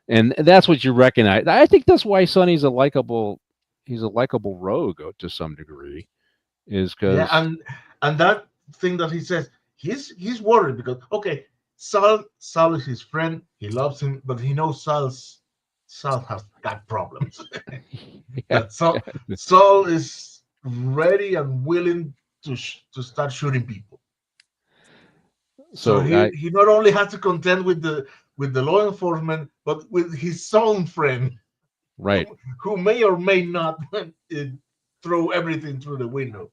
and that's what you recognize. I think that's why Sonny's a likable. He's a likable rogue to some degree, is Yeah, because and that thing that he says, he's worried because, okay, Sal is his friend. He loves him, but he knows Sal has got problems. yeah. That Saul is ready and willing to start shooting people. So So he not only has to contend with the law enforcement, but with his own friend, right. who may or may not throw everything through the window.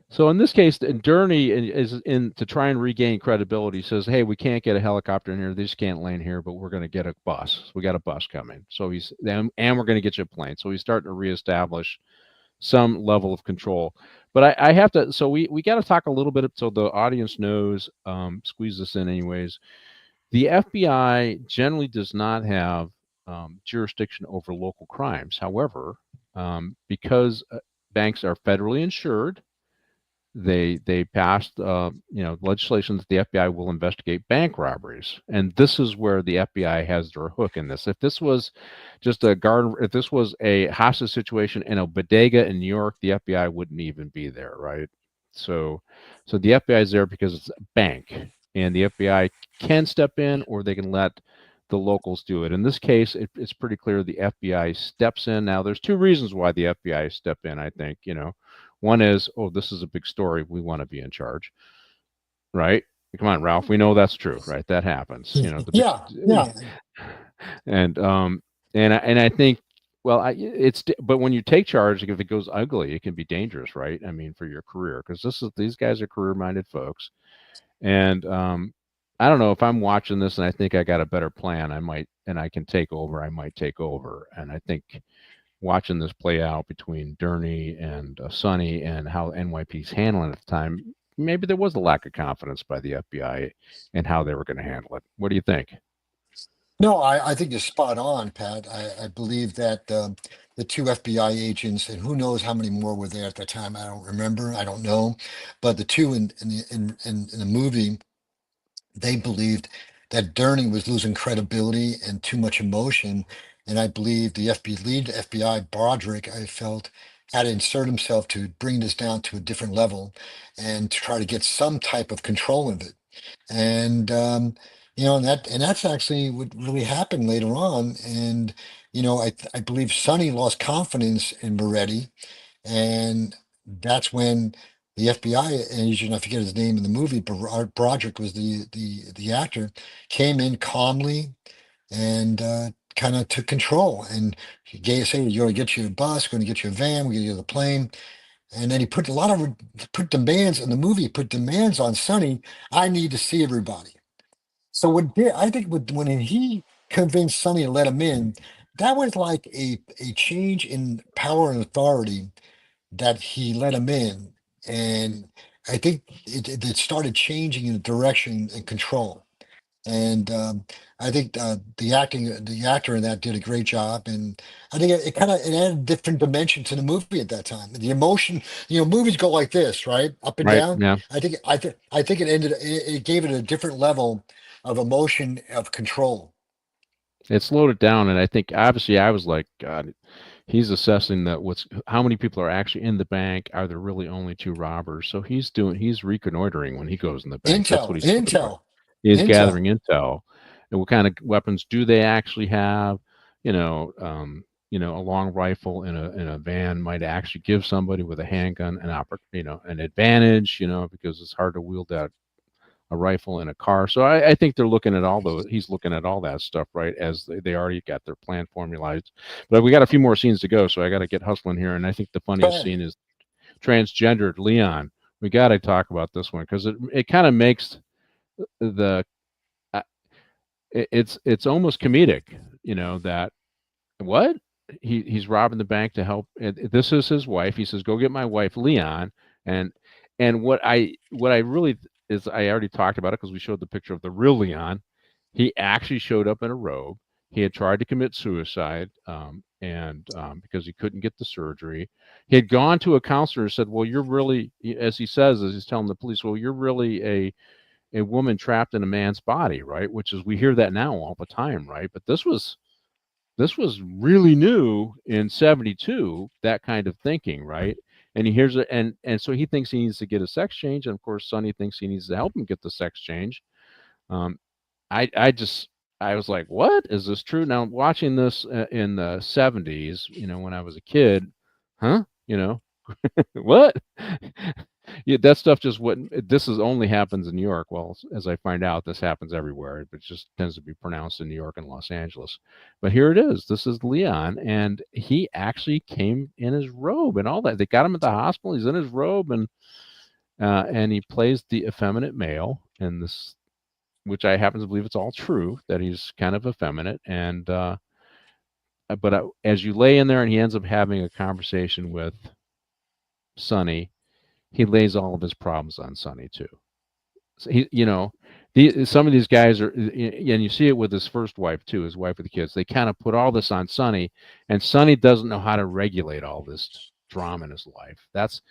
So in this case, Gurney is in to try and regain credibility. Says, "Hey, we can't get a helicopter in here. They just can't land here. But we're going to get a bus. We got a bus coming. So and we're going to get you a plane." So he's starting to reestablish some level of control. But I have to. So we got to talk a little bit so the audience knows. Squeeze this in, anyways. The FBI generally does not have jurisdiction over local crimes. However, because banks are federally insured, they passed legislation that the FBI will investigate bank robberies, and this is where the FBI has their hook in this. If this was just if this was a hostage situation in a bodega in New York, the FBI wouldn't even be there, right? So the FBI is there because it's a bank, and the FBI can step in, or they can let the locals do it. In this case, it's pretty clear the FBI steps in. Now, there's two reasons why the FBI step in. I think one is, oh, this is a big story. We want to be in charge, right? Come on, Ralph. We know that's true, right? That happens. The big, Yeah, yeah. and I think, well, but when you take charge, if it goes ugly, it can be dangerous, right? I mean, for your career, because these guys are career-minded folks, and I don't know if I'm watching this and I think I got a better plan, I might, and I can take over. I might take over, and I think watching this play out between Gurney and Sonny and how NYPD's handling it at the time, maybe there was a lack of confidence by the FBI in how they were going to handle it. What do you think? No, I think you're spot on, Pat. I believe that the two FBI agents, and who knows how many more were there at the time. I don't remember. I don't know, but the two in the movie, they believed that Durning was losing credibility and too much emotion. And I believe the FBI lead FBI Broderick, I felt, had to insert himself to bring this down to a different level and to try to get some type of control of it. And and that's actually what really happened later on. And I believe Sonny lost confidence in Moretti, and that's when the FBI agent, I forget his name in the movie, but Broderick was the actor, came in calmly and kind of took control. And he gave say, "You're going to get you a bus, going to get you a van, we're going to get you the plane." And then he put a lot of put demands in the movie. Put demands on Sonny. I need to see everybody. So I think when he convinced Sonny to let him in, that was like a change in power and authority that he let him in, and I think it started changing in the direction and control. And I think the actor in that did a great job, and I think it kind of it added a different dimension to the movie at that time. The emotion, movies go like this, right, up and Right. down. Yeah. I think it gave it a different level of emotion of control. It slowed it down, and I think obviously I was like, God, he's assessing that what's how many people are actually in the bank. Are there really only two robbers? So he's reconnoitering when he goes in the bank. That's what Intel, he's doing. Right? intel, He's intel. gathering intel, and what kind of weapons do they actually have? A long rifle in a van might actually give somebody with a handgun an advantage. Because it's hard to wield that a rifle in a car. So I think they're looking at all those. He's looking at all that stuff, right? As they already got their plan formalized. But we got a few more scenes to go, so I got to get hustling here. And I think the Go funniest ahead. scene is transgendered Leon. We got to talk about this one because it kind of makes the uh, it's almost comedic, that what he's robbing the bank to help. This is his wife. He says, "Go get my wife, Leon." And what I really is I already talked about it because we showed the picture of the real Leon. He actually showed up in a robe. He had tried to commit suicide, and because he couldn't get the surgery, he had gone to a counselor and said, "Well, you're really," as he says, as he's telling the police, "Well, you're really a woman trapped in a man's body, right?" Which is we hear that now all the time, right? But this was really new in 72, that kind of thinking, right? And he hears it, and so he thinks he needs to get a sex change, and of course Sonny thinks he needs to help him get the sex change. um, I was like, what is this true? Now watching this in the 70s, when I was a kid, huh, what? Yeah, that stuff just wouldn't. This is only happens in New York. Well, as I find out, this happens everywhere. It just tends to be pronounced in New York and Los Angeles. But here it is. This is Leon, and he actually came in his robe and all that. They got him at the hospital. He's in his robe, and he plays the effeminate male in this, which I happen to believe it's all true that he's kind of effeminate. And but as you lay in there, and he ends up having a conversation with Sonny, he lays all of his problems on Sonny too. So some of these guys are, and you see it with his first wife too, his wife with the kids. They kind of put all this on Sonny, and Sonny doesn't know how to regulate all this drama in his life. That's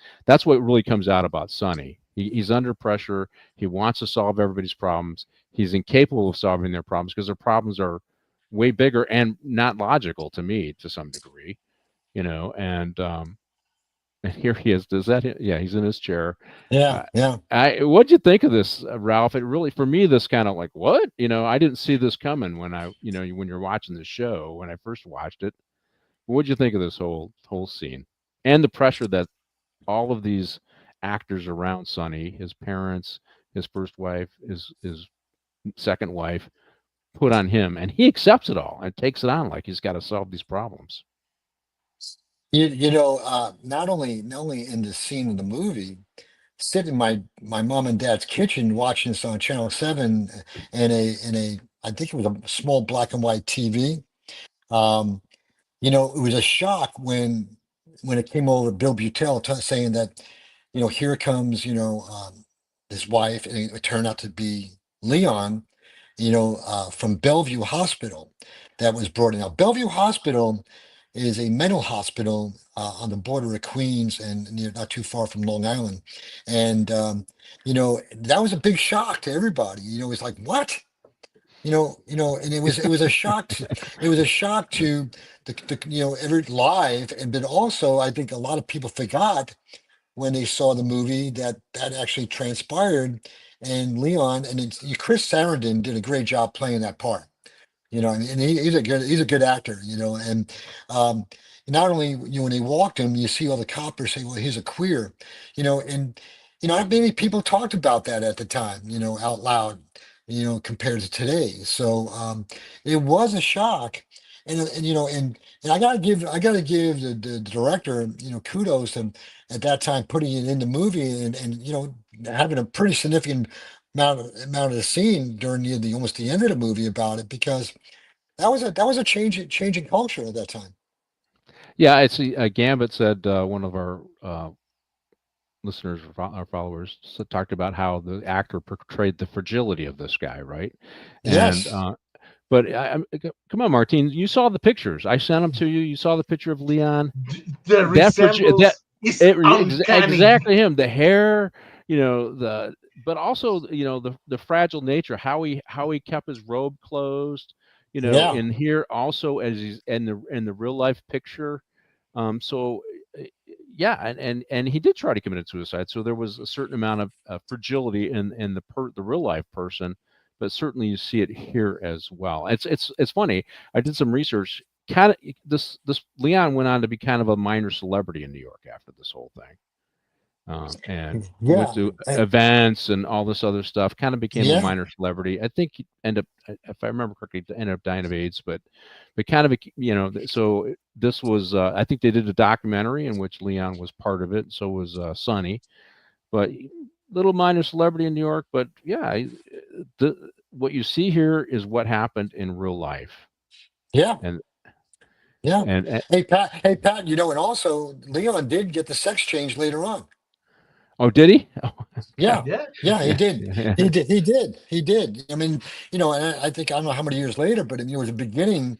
what really comes out about Sonny. He's under pressure. He wants to solve everybody's problems. He's incapable of solving their problems because their problems are way bigger and not logical to me to some degree. And here he is. Does that? Yeah, he's in his chair. Yeah, Uh, yeah. what'd you think of this, Ralph? It really, for me, this kind of like what? I didn't see this coming when you're watching the show when I first watched it. What'd you think of this whole scene and the pressure that all of these actors around Sonny, his parents, his first wife, his second wife, put on him, and he accepts it all and takes it on like he's got to solve these problems. Not only in the scene in the movie, sitting in my mom and dad's kitchen watching this on Channel 7 in a I think it was a small black and white TV. Um, it was a shock when it came over Bill Butel saying that, here comes, his wife, and it turned out to be Leon, from Bellevue Hospital that was brought in. Now, Bellevue Hospital is a mental hospital on the border of Queens and not too far from Long Island. And, that was a big shock to everybody. It's like, what? And it was a shock to the every live, and but also I think a lot of people forgot when they saw the movie that that actually transpired, and Leon and Chris Sarandon did a great job playing that part. And he's a good actor, and um, not only when they walked him, you see all the coppers say, "Well, he's a queer," and not many people talked about that at the time, out loud, compared to today. So it was a shock, and I gotta give the director, kudos to at that time putting it in the movie and having a pretty significant amount of the scene during the almost the end of the movie about it because that was a changing culture at that time. Yeah, it's Gambit said one of our listeners or our followers talked about how the actor portrayed the fragility of this guy, right? And Yes. but come on, Martin, you saw the pictures. I sent them to you. You saw the picture of Leon. The That resemblance is uncanny. exactly him. The hair, but also the fragile nature. How he kept his robe closed. Yeah. In here also as he's in the real life picture. So uh, yeah, and he did try to commit suicide. So there was a certain amount of fragility in the real life person, but certainly you see it here as well. It's funny. I did some research. Kind of this Leon went on to be kind of a minor celebrity in New York after this whole thing, and went Yeah. to events and all this other stuff. Kind of became a Yeah. minor celebrity. I think he ended up, if I remember correctly, ended up dying of AIDS, but kind of So this was I think they did a documentary in which Leon was part of it. So was Sonny, but little minor celebrity in New York. But yeah, what you see here is what happened in real life, Yeah. and Yeah. and Hey Pat, and also Leon did get the sex change later on. oh, did he? Oh, okay. Yeah. Yeah. Yeah, he Yeah, did. yeah. He did. I mean, and I think I don't know how many years later, but it was a beginning,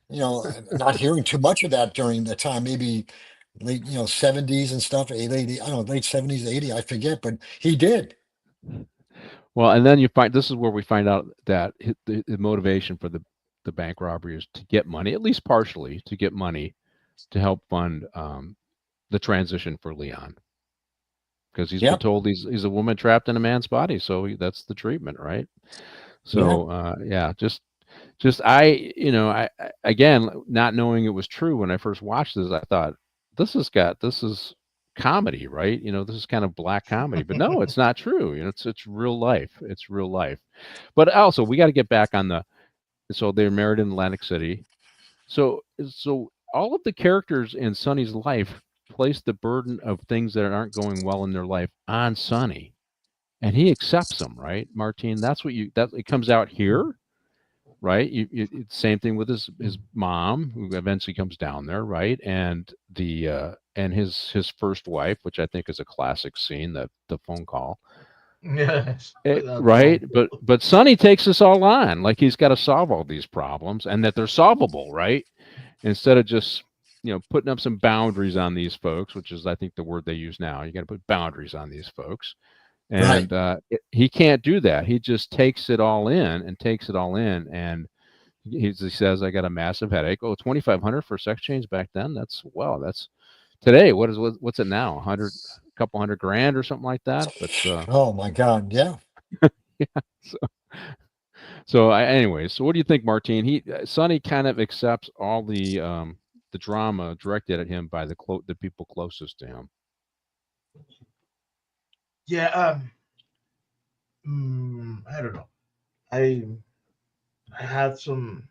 not hearing too much of that during the time, maybe late, 70s and stuff, late, I don't know, late 70s, 80, I forget, but he did. Well, and then you find this is where we find out that the motivation for the bank robbery is to get money, at least partially, to get money to help fund the transition for Leon, because he's been Yep. told he's a woman trapped in a man's body, so that's the treatment, right? Yeah. So yeah, just again, not knowing it was true when I first watched this, I thought this is comedy, right? This is kind of black comedy, but no, it's not true. It's real life. It's real life. But also, we got to get back on the. So they're married in Atlantic City. So all of the characters in Sonny's life place the burden of things that aren't going well in their life on Sonny, and he accepts them, right, Martine? That it comes out here, right? It's same thing with his mom, who eventually comes down there, right? And his first wife, which I think is a classic scene, the phone call, Yes. That's right? awful. But Sonny takes this all on, like he's got to solve all these problems, and that they're solvable, right? Instead of just putting up some boundaries on these folks, which is I think the word they use now. You got to put boundaries on these folks, Right. and he can't do that. He just takes it all in and takes it all in, and he says, "I got a massive headache." Oh, 2,500 for sex change back then. That's today. What's it now? 100, a couple hundred grand or something like that. But Oh my God. Yeah. yeah. So, anyway, so what do you think, Martine? Sonny kind of accepts all the drama directed at him by the people closest to him. Yeah. I don't know. I I had some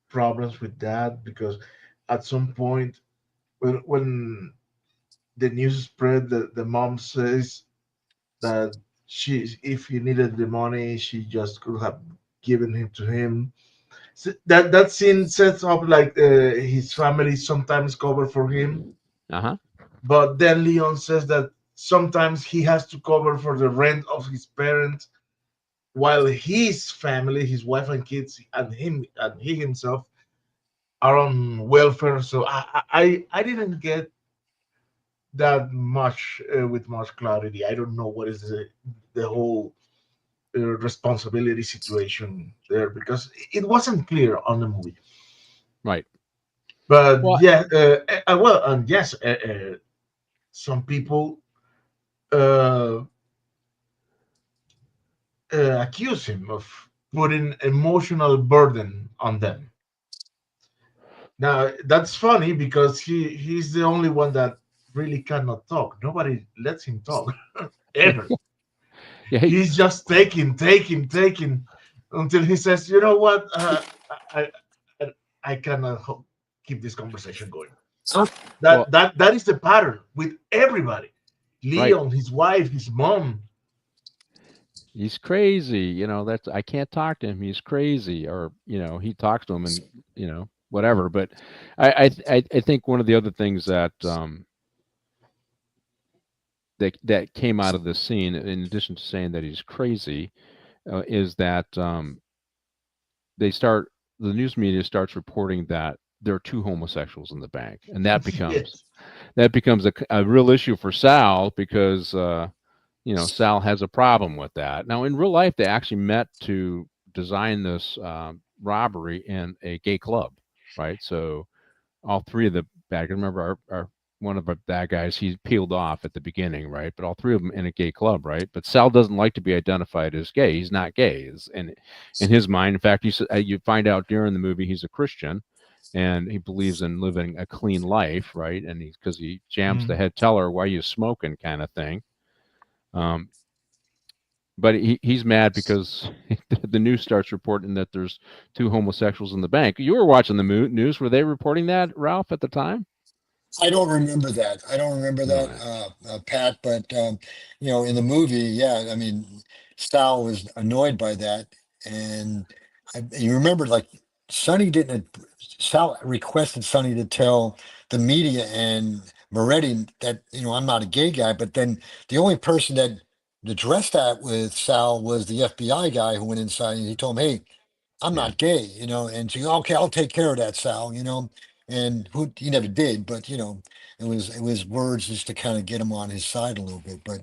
problems with that because at some point when the news spread, the mom says that if he needed the money, she just could have given him to him. So that scene sets up like his family sometimes cover for him, Uh huh. but then Leon says that sometimes he has to cover for the rent of his parents while his family, his wife and kids, and he himself are on welfare. So I didn't get that much with much clarity. I don't know what is the whole responsibility situation there because it wasn't clear on the movie. Right. But Well, yeah, well, and yes, some people uh, accuse him of putting emotional burden on them. Now that's funny because he's the only one that really cannot talk. Nobody lets him talk ever. yeah, He's just taking until he says, "You know what? I I, I cannot keep this conversation going." well, That is the pattern with everybody. right. Leon, his wife, his mom. He's crazy. That's I can't talk to him. He's crazy, or he talks to him, and whatever. But I think one of the other things that came out of this scene, in addition to saying that he's crazy, is that they start the news media starts reporting that there are two homosexuals in the bank, and that becomes Yes. a real issue for Sal because Sal has a problem with that. Now, in real life, they actually met to design this robbery in a gay club, right? So all three of the bad guys, remember our one of the bad guys, he peeled off at the beginning, right? But all three of them in a gay club, right? But Sal doesn't like to be identified as gay. He's not gay, and in his mind, in fact, you find out during the movie he's a Christian, and he believes in living a clean life, right? And because he jams the Mm. head teller, "Why you smoking?" kind of thing. Um, but he's mad because the news starts reporting that there's two homosexuals in the bank. You were watching the news. Were they reporting that, Ralph, at the time? I don't remember that. I don't remember All that, right. Pat. But in the movie, yeah, I mean, Sal was annoyed by that, and you remember, like, Sonny didn't. Sal requested Sonny to tell the media and Moretti that I'm not a gay guy. But then the only person that addressed that with Sal was the FBI guy who went inside and he told him, "Hey, I'm Yeah. not gay," and she, okay, I'll take care of that, Sal, and who he never did, but it was words just to kind of get him on his side a little bit. But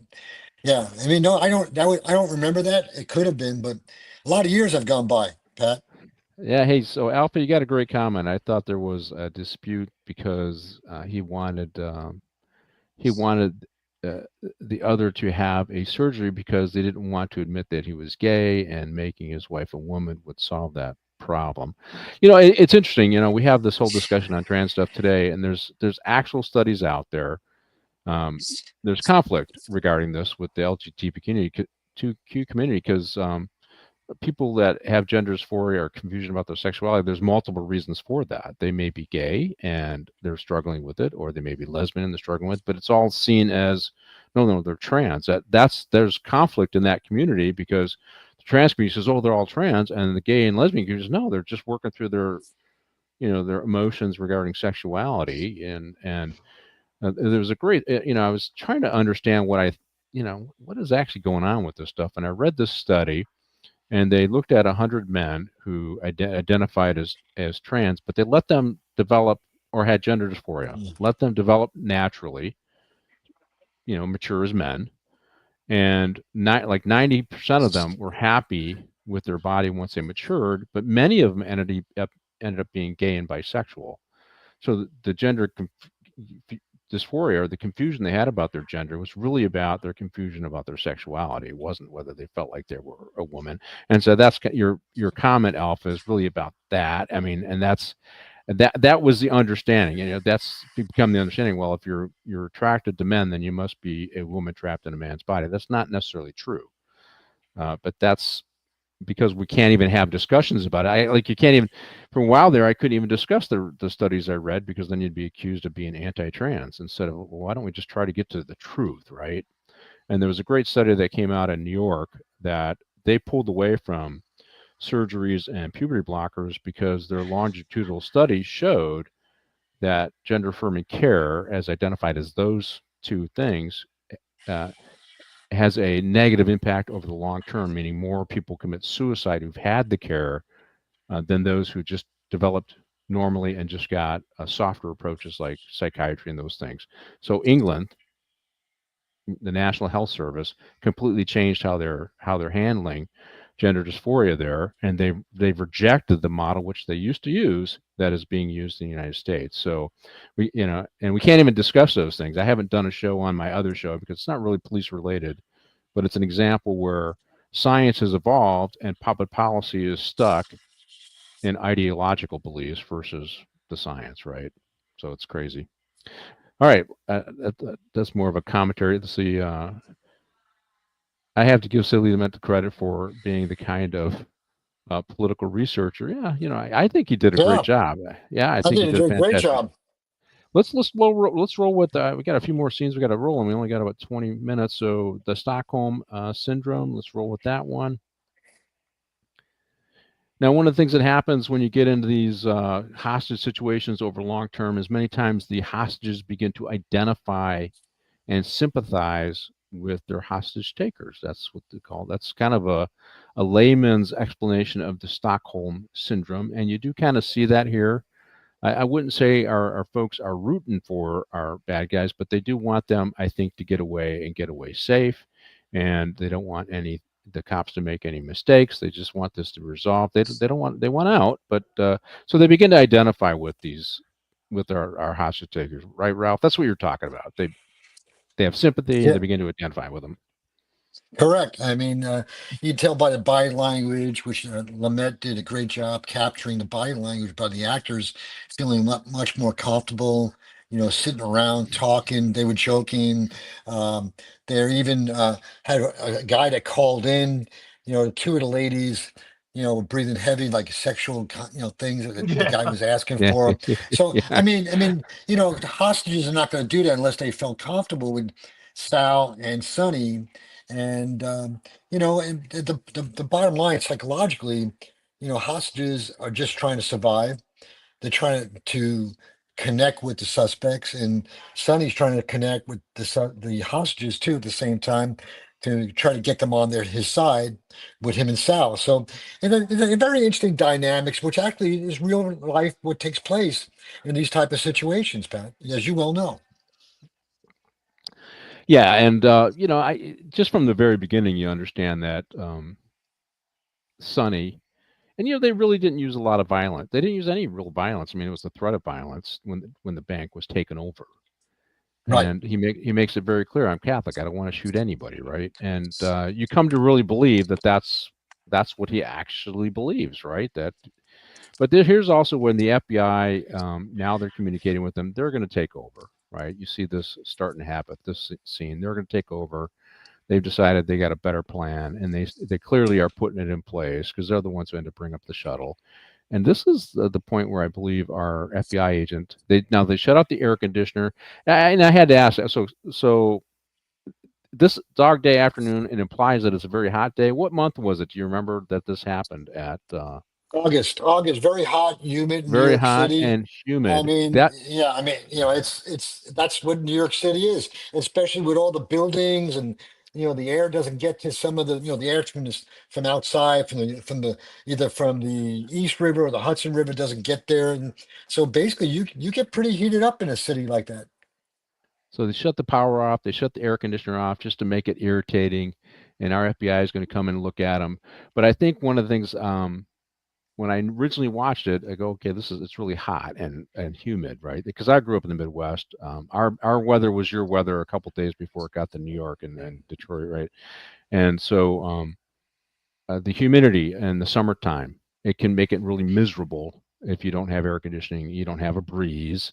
yeah, I mean, no, I don't remember that. It could have been, but a lot of years have gone by, Pat. Yeah. Hey, so Alpha, you got a great comment. I thought there was a dispute because he wanted uh, the other to have a surgery because they didn't want to admit that he was gay, and making his wife a woman would solve that problem. It's interesting. We have this whole discussion on trans stuff today, and there's actual studies out there. Um, there's conflict regarding this with the LGBTQ community because people that have gender dysphoria or confusion about their sexuality, there's multiple reasons for that. They may be gay and they're struggling with it, or they may be lesbian and they're struggling with it, but it's all seen as no, they're trans. There's conflict in that community because the trans community says, oh, they're all trans, and the gay and lesbian community says, no, they're just working through their emotions regarding sexuality. And there was a great, I was trying to understand what is actually going on with this stuff, and I read this study, and they looked at 100 men who identified as trans, but they let them develop or had gender dysphoria, Mm. let them develop naturally, mature as men, and not like 90% of them were happy with their body once they matured, but many of them ended up being gay and bisexual. So the gender dysphoria, or the confusion they had about their gender, was really about their confusion about their sexuality. It wasn't whether they felt like they were a woman. And so that's your comment, Alpha, is really about that. I mean, and that was the understanding. That's become the understanding. Well, if you're attracted to men, then you must be a woman trapped in a man's body. That's not necessarily true. But that's because we can't even have discussions about it. You can't even, for a while there, I couldn't even discuss the studies I read, because then you'd be accused of being anti-trans instead of, well, why don't we just try to get to the truth, right? And there was a great study that came out in New York that they pulled away from surgeries and puberty blockers because their longitudinal studies showed that gender affirming care, as identified as those two things, uh, has a negative impact over the long term, meaning more people commit suicide who've had the care than those who just developed normally and just got softer approaches like psychiatry and those things. So England, the National Health Service, completely changed how they're handling gender dysphoria there, and they've rejected the model which they used to use that is being used in the United States. So and we can't even discuss those things. I haven't done a show on my other show because it's not really police related, but it's an example where science has evolved and public policy is stuck in ideological beliefs versus the science, right? So it's crazy. All right, that's more of a commentary. Let's see. I have to give Sidney Lumet the credit for being the kind of political researcher. Yeah, I think he did a great Yeah, job. Yeah, I I think think he you did a did a great fantastic. job. Let's roll with. We got a few more scenes we got to roll, and we only got about 20 minutes. So the Stockholm syndrome. Let's roll with that one. Now, one of the things that happens when you get into these hostage situations over long term is many times the hostages begin to identify and sympathize with their hostage takers. That's what they call. That's kind of a layman's explanation of the Stockholm syndrome, and you do kind of see that here. I wouldn't say our folks are rooting for our bad guys, but they do want them, I think, to get away and get away safe, and they don't want the cops to make any mistakes. They just want this to resolve. They don't want they want out, but so they begin to identify with our hostage takers, right, Ralph? That's what you're talking about. They have sympathy and Yeah. they begin to identify with them. Correct. I mean, you can tell by the body language, which Lumet did a great job capturing the body language by the actors feeling much more comfortable, sitting around talking. They were joking. Um, they even had a guy that called in, two of the ladies, were breathing heavy, like sexual, things that the Yeah. guy was asking Yeah, for. So, yeah. the hostages are not going to do that unless they felt comfortable with Sal and Sonny. And and the bottom line, psychologically, hostages are just trying to survive. They're trying to connect with the suspects, and Sonny's trying to connect with the hostages too at the same time to try to get them on his side with him and Sal. So, and then very interesting dynamics, which actually is real life what takes place in these type of situations, Pat, as you well know. Yeah, and I just from the very beginning, you understand that Sonny, and they really didn't use a lot of violence. They didn't use any real violence. I mean, it was the threat of violence when the bank was taken over, Right. and he makes it very clear. I'm Catholic. I don't want to shoot anybody, right? And you come to really believe that that's what he actually believes, right? But here's also when the FBI, now they're communicating with them, they're going to take over, right? You see this starting to happen, this scene. They're going to take over. They've decided they got a better plan, and they clearly are putting it in place because they're the ones who end up bring up the shuttle. And this is the point where I believe our FBI agent, they shut off the air conditioner. And I had to ask, so this dog day afternoon, it implies that it's a very hot day. What month was it? Do you remember that this happened at? August, very hot, humid in New Very York hot City. and I humid. mean, That yeah, I mean, it's that's what New York City is, especially with all the buildings and the air doesn't get to some of the the air from outside from the either from the East River or the Hudson River doesn't get there, and so basically you get pretty heated up in a city like that. So they shut the power off. They shut the air conditioner off just to make it irritating. And our FBI is going to come and look at them. But I think one of the things when I originally watched it, I go, okay, it's really hot and humid, right? Because I grew up in the Midwest. Our weather was your weather a couple days before it got to New York and Detroit, right? And so the humidity in the summertime, it can make it really miserable if you don't have air conditioning, you don't have a breeze,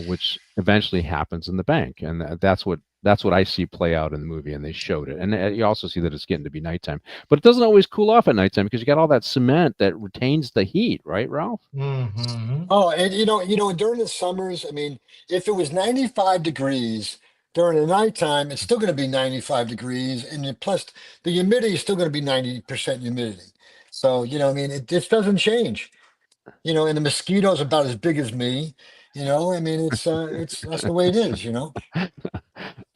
which eventually happens in the bank, and that's what I see play out in the movie, and they showed it. And you also see that it's getting to be nighttime, but it doesn't always cool off at nighttime because you got all that cement that retains the heat, right, Ralph? Hmm. Oh, and during the summers, I mean, if it was 95 degrees during the nighttime, it's still going to be 95 degrees, and plus the humidity is still going to be 90% humidity. So, I mean, it just doesn't change. And the mosquitoes about as big as me. I mean, it's that's the way it is.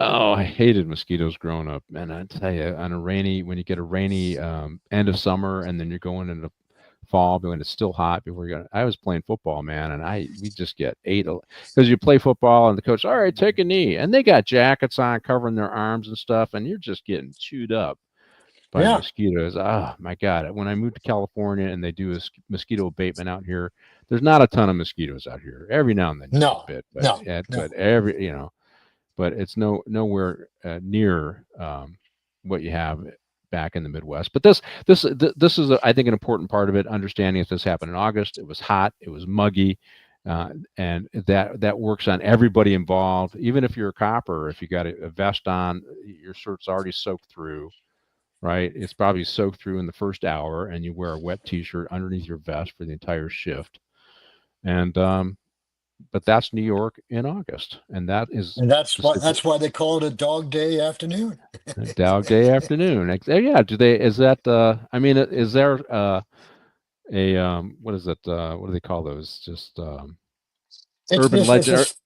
Oh, I hated mosquitoes growing up, and I tell you, when you get a rainy end of summer, and then you're going into fall when it's still hot before you go. I was playing football, man, and we just get ate because you play football and the coach, all right, take a knee, and they got jackets on covering their arms and stuff, and you're just getting chewed up. by Yeah. mosquitoes. Oh my God. When I moved to California and they do a mosquito abatement out here, there's not a ton of mosquitoes out here. Every now and then you get No. bit, but No. No. but every, but it's nowhere near what you have back in the Midwest. But this is I think an important part of it. Understanding if this happened in August, it was hot, it was muggy, and that works on everybody involved. Even if you're a cop or if you got a vest on, your shirt's already soaked through. Right, it's probably soaked through in the first hour, and you wear a wet T-shirt underneath your vest for the entire shift. And but that's New York in August, and that is And specific. that's why they call it a dog day afternoon. Dog Day afternoon. Yeah. Do they? Is that? I mean, is there a what is it? What do they call those? Just urban It's legend. just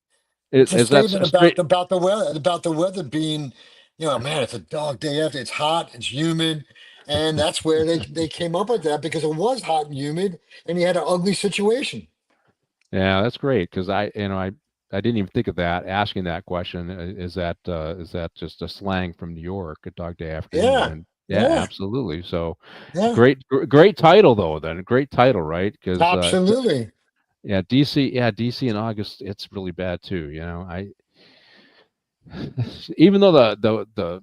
it's a Is that statement straight? about the weather being, man, it's a dog day after. It's hot, it's humid, and that's where they came up with that because it was hot and humid, and you had an ugly situation. Yeah, that's great because I didn't even think of that. Asking that question is that just a slang from New York? A Dog Day afternoon, Yeah, and yeah, yeah, absolutely. So yeah, great title though. Then a great title, right? Because absolutely. yeah, DC, yeah, DC in August, it's really bad too. I even though the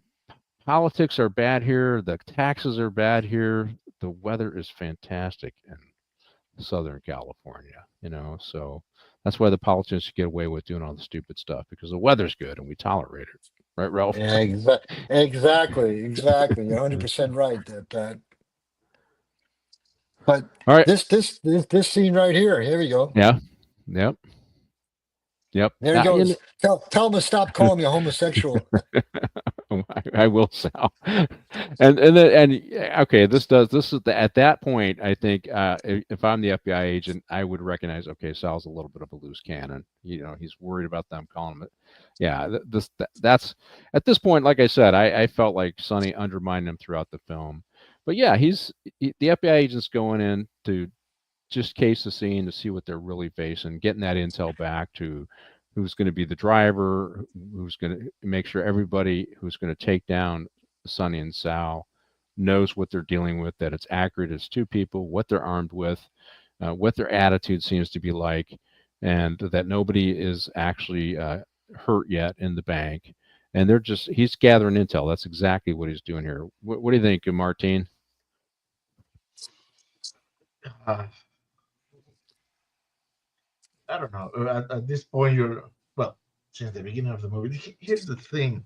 politics are bad here, the taxes are bad here, the weather is fantastic in Southern California. So that's why the politicians get away with doing all the stupid stuff because the weather's good and we tolerate it, right, Ralph? Yeah, exactly. You're 100% right there, Pat. But All right. this scene right here. Here we go. Yeah. Yep. Yep. There he goes. Tell him to stop calling me a homosexual. I will, Sal. And yeah, okay, this is at that point. I think if I'm the FBI agent, I would recognize. Okay, Sal's a little bit of a loose cannon. He's worried about them calling him it. Yeah, that's at this point. Like I said, I felt like Sonny undermined him throughout the film. But yeah, the FBI agent's going in to just case the scene to see what they're really facing, getting that intel back to who's going to be the driver, who's going to make sure everybody who's going to take down Sonny and Sal knows what they're dealing with, that it's accurate as two people, what they're armed with, what their attitude seems to be like, and that nobody is actually hurt yet in the bank. And he's gathering intel. That's exactly what he's doing here. What do you think, Martine? Uh, I don't know. At this point, well, since the beginning of the movie. Here's the thing.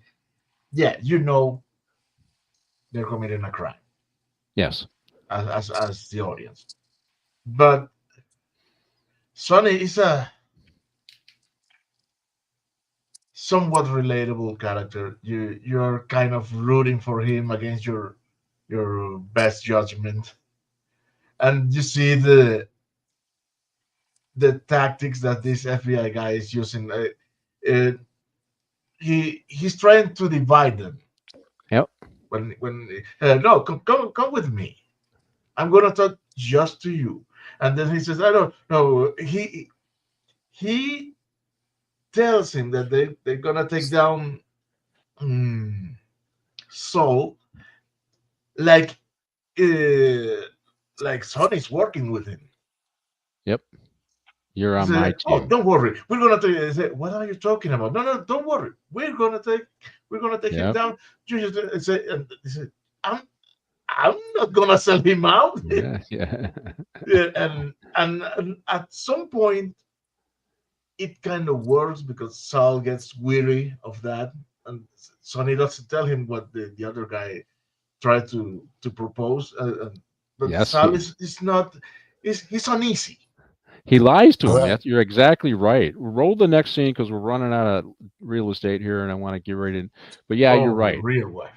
Yeah, they're committing a crime Yes. as the audience, but Sonny is a somewhat relatable character. You're kind of rooting for him against your best judgment, and you see the tactics that this FBI guy is using. Uh, he's trying to divide them. Yep. When no, come with me. I'm gonna talk just to you. And then he says, I don't know. He tells him that they're gonna take down Saul, like uh, like Sonny's working with him. Yep. You're He on my said, "Oh, team. don't worry. We're gonna take." I said, "What are you talking about?" No, no, don't worry. We're gonna take him Yep. down. You just say, and he said, I'm not gonna sell him out." Yeah. Yeah. Yeah, and at some point it kind of works because Saul gets weary of that, and Sonny doesn't tell him what the other guy tried to propose. But Yes. Saul is not. He's uneasy. He lies to him. Right. You're exactly right. Roll the next scene because we're running out of real estate here, and I want to get ready to. But yeah, you're Oh, the right. real wife.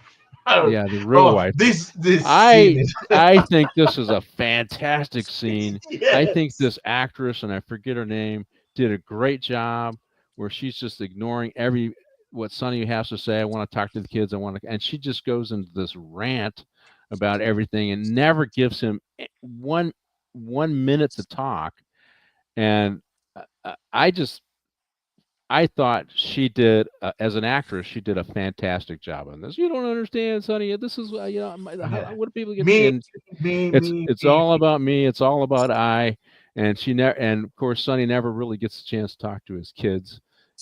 Yeah, the real Oh, wife. this scene I is I think this is a fantastic scene. I think yes. this actress, and I forget her name, did a great job where she's just ignoring what Sonny has to say. I want to talk to the kids. And she just goes into this rant about everything and never gives him one minute to talk. And I just I thought she did as an actress. She did a fantastic job on this. You don't understand, Sonny. This is Yeah. what do people get? Me, And me, it's me, it's me, all me. about me. It's all about I. And she never. And of course, Sonny never really gets a chance to talk to his kids.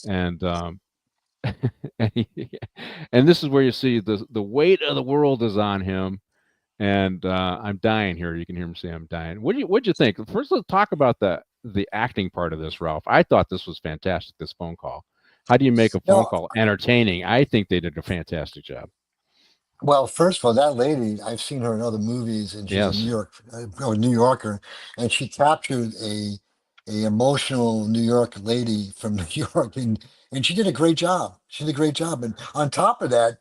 And and, and this is where you see the weight of the world is on him. And I'm dying here. You can hear him say I'm dying. What'd you think? First, let's talk about the acting part of this, Ralph. I thought this was fantastic. This phone call. How do you make a phone No, call entertaining? I think they did a fantastic job. well, first of all, that lady, I've seen her in other movies, and she's a Yes. New Yorker, and she captured a emotional New York lady from New York, and she did a great job. She did a great job, and on top of that,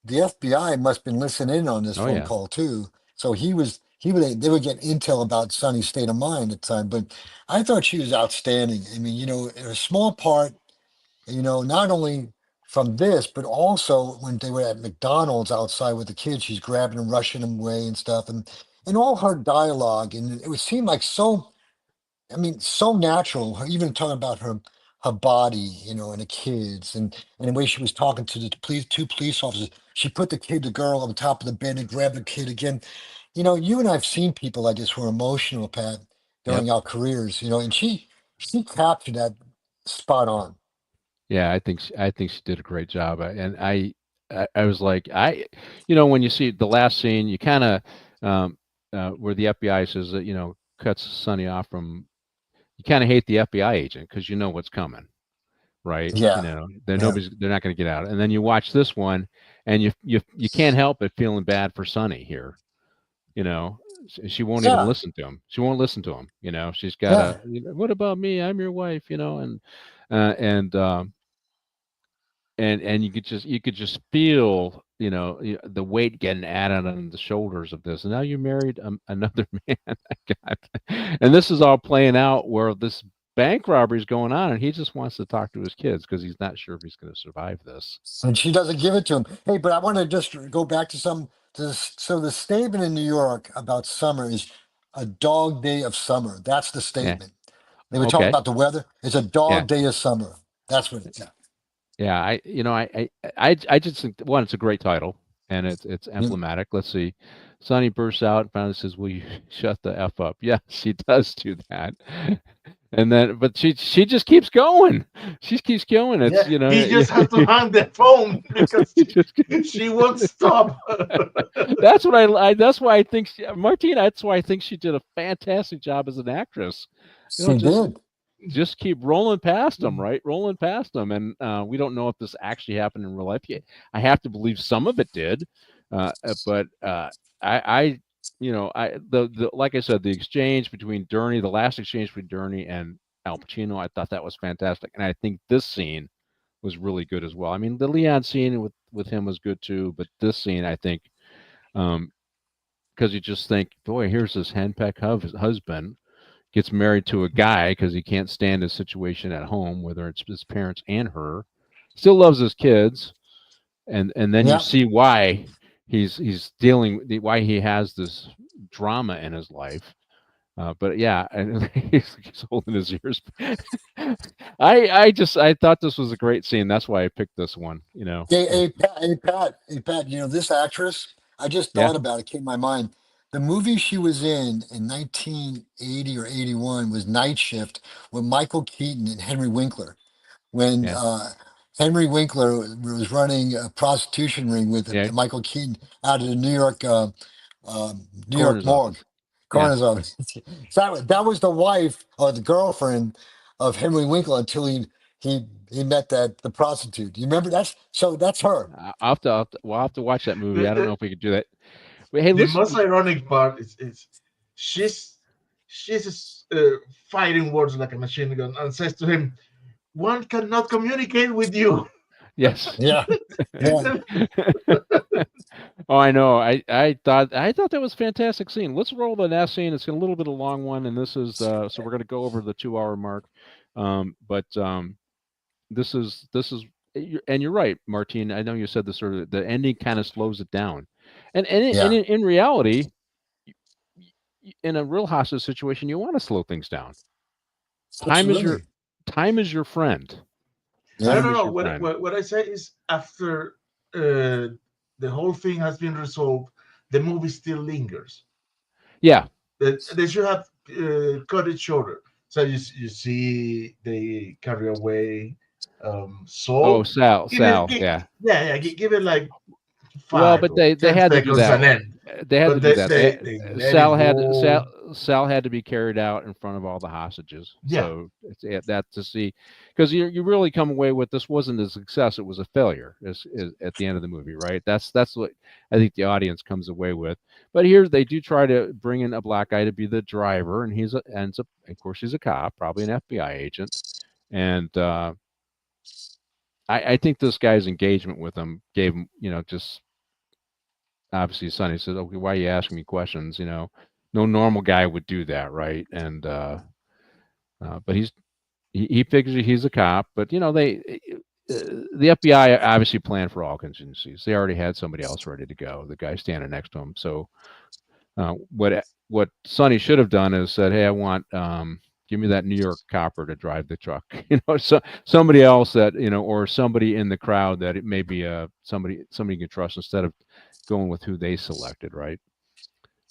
the FBI must have been listening in on this Oh phone yeah. call too. So he would they would get intel about Sonny's state of mind at the time. But I thought she was outstanding. I mean, in a small part, not only from this, but also when they were at McDonald's outside with the kids, she's grabbing them, rushing them away and stuff, and all her dialogue, and it would seem like so. I mean, so natural. Even talking about her body, and the kids, and the way she was talking to the two police officers. She put the girl on top of the bed and grabbed the kid again. You and I've seen people like this who are emotional, Pat, Yep. during our careers. And she captured that spot on. Yeah, I think she did a great job. And I was like when you see the last scene, you kind of where the FBI says that cuts Sonny off from. You kind of hate the FBI agent because you know what's coming. Right? Yeah, yeah, They're not going to get out. And then you watch this one, and you can't help but feeling bad for Sonny here. You know, she won't even yeah, listen to him. She won't listen to him. She's got yeah. a. What about me? I'm your wife. Uh, and um, and you could just feel the weight getting added on the shoulders of this. And now you married another man. God. And this is all playing out where this bank robbery is going on, and he just wants to talk to his kids because he's not sure if he's going to survive this. And she doesn't give it to him. Hey, but I want to just go back to some. So the statement in New York about summer is a dog day of summer. That's the Yeah. statement. They were talking Okay. about the weather. It's a Yeah. dog day of summer. That's what it's. Yeah. Yeah. I just think one, it's a great title, and it's Mm. emblematic. Let's see. Sonny bursts out and finally says, "Will you shut the f up?" Yeah, she does do that. And then, but she just keeps going. She keeps going. It's Yeah, he just has to hang the phone because she just she won't stop. that's what that's why I think Martina. That's why I think she did a fantastic job as an actress. She Just did. keep rolling past them, right? Rolling past them, and we don't know if this actually happened in real life yet. I have to believe some of it did, but I the like I said, the exchange between Gurney, the last exchange between Gurney and Al Pacino, I thought that was fantastic, and I think this scene was really good as well. I mean, the Leon scene with him was good too, but this scene, I think, um, because you just think, boy, here's this henpeck husband gets married to a guy because he can't stand his situation at home, whether it's his parents and her. Still loves his kids, and then you Yeah. see why he's dealing why he has this drama in his life. But yeah, and he's holding his ears. I thought this was a great scene. That's why I picked this one. Pat. This actress. I just Yeah, thought about it. Came to my mind. The movie she was in 1980 or 81 was Night Shift with Michael Keaton and Henry Winkler. When yeah, Henry Winkler was running a prostitution ring with yeah. Michael Keaton out of the New York Coroner's morgue, office. Yeah. coroner's office. So that was the wife or the girlfriend of Henry Winkler until he met the prostitute. You remember that's her. We'll have to watch that movie. I don't the, know if we could do that. But hey, the let's. most ironic part is she's fighting words like a machine gun and says to him, "One cannot communicate with you." Yes. Yeah, yeah, Oh, I know. I thought that was a fantastic scene. Let's roll the next scene. It's a little bit of a long one, and this is so we're going to go over the 2 hour mark. But this is and you're right, Martine. I know you said this earlier. The ending kind of slows it down, and yeah. in reality, in a real hostage situation, you want to slow things down. Time is your Absolutely. time is your friend. I Yeah. don't He was know. your friend. What I say is after the whole thing has been resolved, the movie still lingers. Yeah. They should have cut it shorter. So you see they carry away Oh, Saul. Sal. Give it, Sal. Yeah. give it like Well, five but or they ten had to do seconds that. and end. They had to But do that. they let it go. Sal had to be carried out in front of all the hostages. Yeah, So that to see, because you really come away with this wasn't a success; it was a failure. Is at the end of the movie, right? That's what I think the audience comes away with. But here they do try to bring in a black guy to be the driver, and ends up, of course, he's a cop, probably an FBI agent, and I think this guy's engagement with him gave him, just obviously Sonny says, "Okay, why are you asking me questions?" No normal guy would do that, right? And but he figures he's a cop, but the FBI obviously planned for all contingencies. They already had somebody else ready to go. The guy standing next to him. So what Sonny should have done is said, "Hey, I want give me that New York copper to drive the truck." So somebody else that or somebody in the crowd that it may be somebody you can trust instead of going with who they selected, right?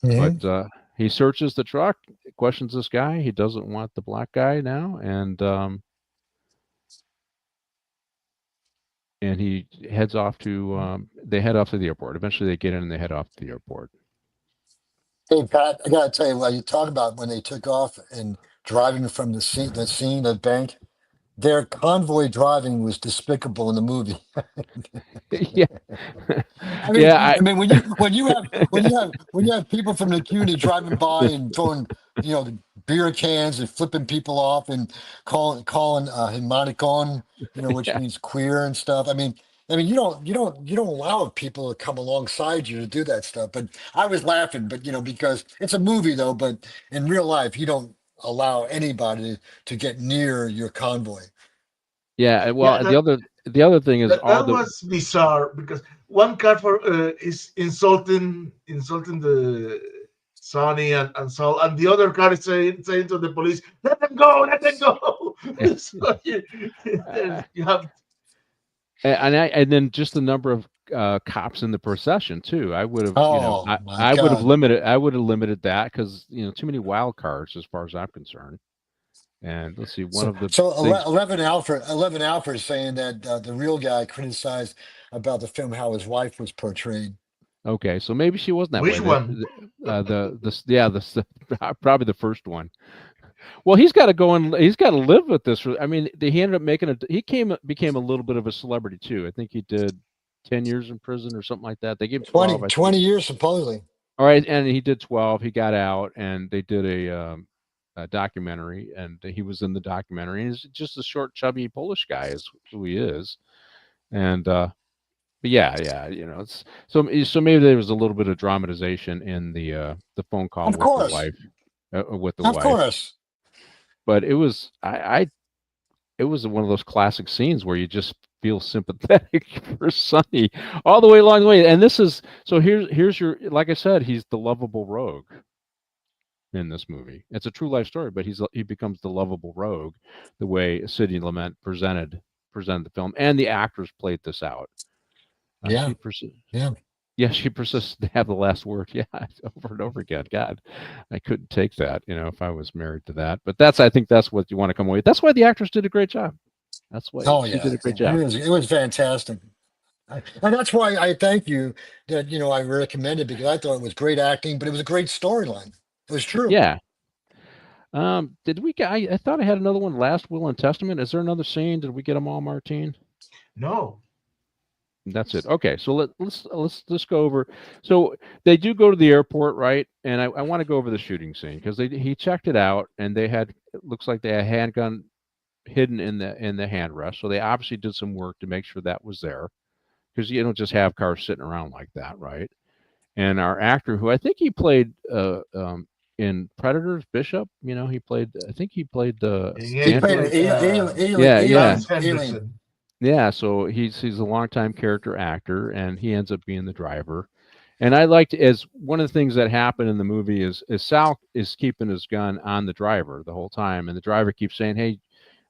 But Mhm. he searches the truck, questions this guy. He doesn't want the black guy now, and he heads off to. They head off to the airport. Eventually, they get in and they head off to the airport. Hey Pat, I gotta tell you, while you talk about when they took off and driving from the bank, their convoy driving was despicable in the movie. Yeah, I mean, yeah. I mean, when you have people from the community driving by and throwing, the beer cans and flipping people off and calling him maricon, which Yeah, means queer and stuff. I mean, you don't allow people to come alongside you to do that stuff. But I was laughing, but because it's a movie though. But in real life, you don't allow anybody to get near your convoy. yeah. yeah. Well, the other thing is all That the was bizarre because one car for is insulting the Sonny and Saul, and the other car is saying to the police, "Let them go, let them go." So you have and then just the number of cops in the procession too. I would have, Oh my I would have limited that because too many wild cards as far as I'm concerned. And let's see, one So, of the so things. 11 Alfred is saying that the real guy criticized about the film how his wife was portrayed. Okay, so maybe she wasn't that way. which one? Yeah, probably the first one. Well, he's got to go and he's got to live with this. I mean, he ended up became a little bit of a celebrity too. I think he did 10 years in prison or something like that. They gave him 20, 12, I think. 20 years supposedly. All right, and he did 12. He got out, and they did a documentary, and he was in the documentary. And he's just a short, chubby Polish guy, is who he is. And but yeah, it's so maybe there was a little bit of dramatization in the phone call Of with the course, wife, with the of wife. course. But it was it was one of those classic scenes where you just feel sympathetic for Sonny all the way along the way. And this is so here's your, like I said, he's the lovable rogue in this movie. It's a true life story, but he becomes the lovable rogue the way Sidney Lumet presented the film, and the actors played this out. Yeah, yeah. She persists to have the last word. Yeah, over and over again. God, I couldn't take that, if I was married to that. But I think that's what you want to come away with. That's why the actress did a great job. That's why Oh she did yeah, a great yeah. job. It was fantastic. And that's why I thank you that I recommended, because I thought it was great acting, but it was a great storyline. It was true. Yeah. Did we get? I thought I had another one. Last Will and Testament. Is there another scene? Did we get them all, Martine? No. That's it. Okay, so let's just go over. So they do go to the airport, right? And I want to go over the shooting scene because he checked it out, and it looks like they had a handgun hidden in the handrest. So they obviously did some work to make sure that was there, because you don't just have cars sitting around like that, right? And our actor, who I think he played in Predators, Bishop, I think he played the In He played Alien, an alien, yeah, yeah, Lance alien, alien. Henderson. yeah. So he's a longtime character actor, and he ends up being the driver. And I liked, as one of the things that happened in the movie is Sal is keeping his gun on the driver the whole time, and the driver keeps saying, "Hey,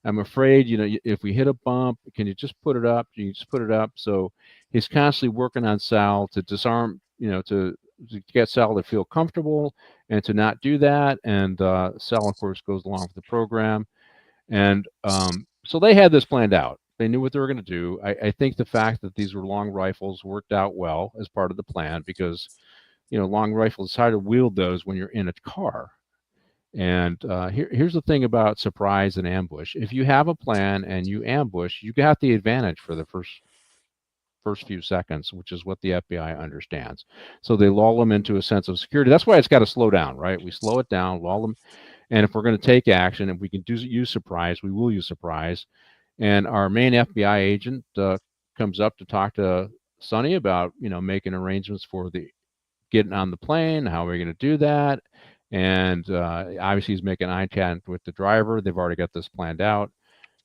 I'm afraid, if we hit a bump, can you just put it up? Can you just put it up? So he's constantly working on Sal to disarm, to get Sal to feel comfortable and to not do that. And Sal, of course, goes along with the program. And so they had this planned out. They knew what they were going to do. I think the fact that these were long rifles worked out well as part of the plan because, long rifles, it's hard to wield those when you're in a car. And here's the thing about surprise and ambush. If you have a plan and you ambush, you got the advantage for the first few seconds, which is what the FBI understands. So they lull them into a sense of security. That's why it's got to slow down, right? We slow it down, lull them. And if we're going to take action, if we can use surprise, we will use surprise. And our main FBI agent comes up to talk to Sonny about, making arrangements for the getting on the plane. How are we going to do that? And obviously, he's making eye contact with the driver. They've already got this planned out.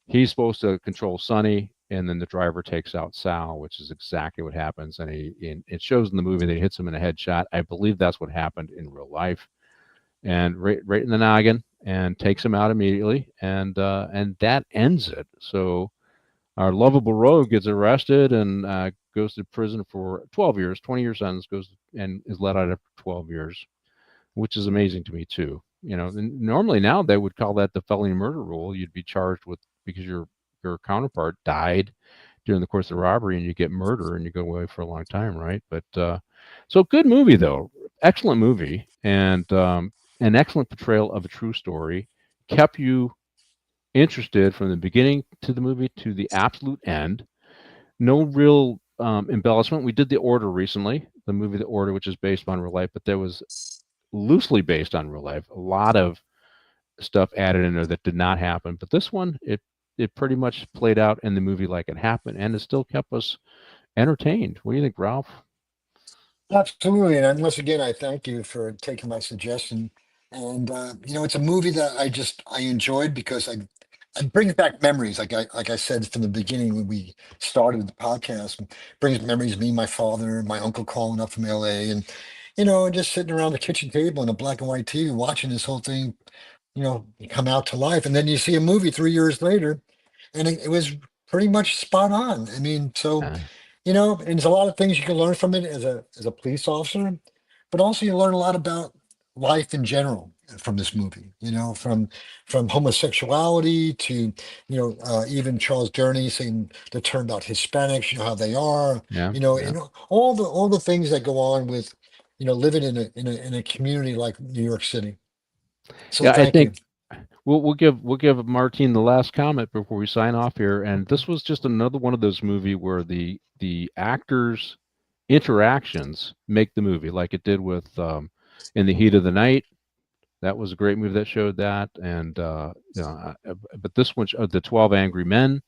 He's supposed to control Sonny, and then the driver takes out Sal, which is exactly what happens. And it shows in the movie that he hits him in a headshot. I believe that's what happened in real life, and right in the noggin, and takes him out immediately. And that ends it. So our lovable rogue gets arrested and goes to prison for 12 years, 20-year sentence, goes and is let out after 12 years. Which is amazing to me too. Normally now they would call that the felony murder rule. You'd be charged with because your counterpart died during the course of the robbery, and you get murder and you go away for a long time, right? But so good movie though, excellent movie, and an excellent portrayal of a true story. Kept you interested from the beginning to the movie to the absolute end. No real embellishment. We did The Order recently, the movie The Order, which is based on real life, but there was loosely based on real life. A lot of stuff added in there that did not happen. But this one, it pretty much played out in the movie like it happened, and it still kept us entertained. What do you think, Ralph? Absolutely. And once again, I thank you for taking my suggestion. And it's a movie that I enjoyed because it brings back memories. Like I said from the beginning when we started the podcast, it brings memories of me, my father, my uncle calling up from LA, and just sitting around the kitchen table on a black and white TV watching this whole thing, come out to life. And then you see a movie 3 years later, and it was pretty much spot on. I mean, so and there's a lot of things you can learn from it as a police officer, but also you learn a lot about life in general from this movie. From homosexuality to even Charles Gurney saying the term about Hispanics, how they are, Yeah, yeah. and all the things that go on with living in a community like New York City. So Yeah, I thank you. think we'll give Martine the last comment before we sign off here. And this was just another one of those movie where the actors' interactions make the movie, like it did with In the Heat of the Night. That was a great movie that showed that. And but this one, the 12 Angry Men.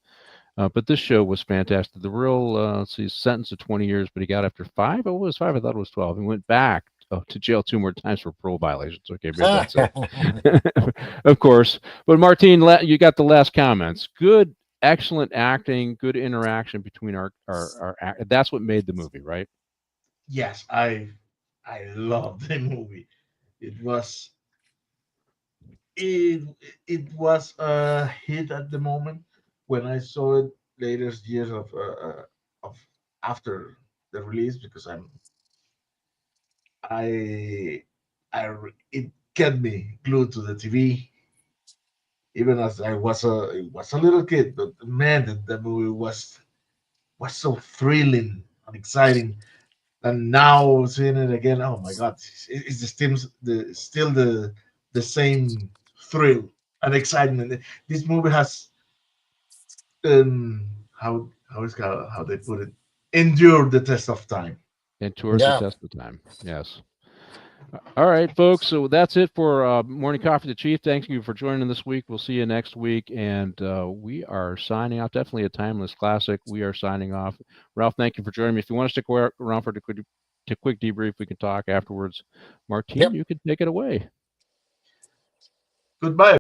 But this show was fantastic. The real, let's see, sentenced to 20 years, but he got after 5. Oh, it was 5. I thought it was 12. He went back to jail 2 more times for parole violations. Okay, maybe that's it. Of course. But Martine, you got the last comments. Good, excellent acting, good interaction between our that's what made the movie, right? Yes, I love the movie. It was it it was a hit at the moment. When I saw it later years of after the release, because I it kept me glued to the TV even as I was a little kid. But man, the movie was so thrilling and exciting. And now seeing it again, oh my God, it's still the same thrill and excitement. This movie has how they put it, endured the test of time. And towards the Yeah. test of time. Yes. All right, folks. So that's it for Morning Coffee with the Chief. Thank you for joining this week. We'll see you next week. And we are signing off. Definitely a timeless classic. We are signing off. Ralph, thank you for joining me. If you want to stick around for the quick debrief, we can talk afterwards. Martine, Yep. you can take it away. Goodbye.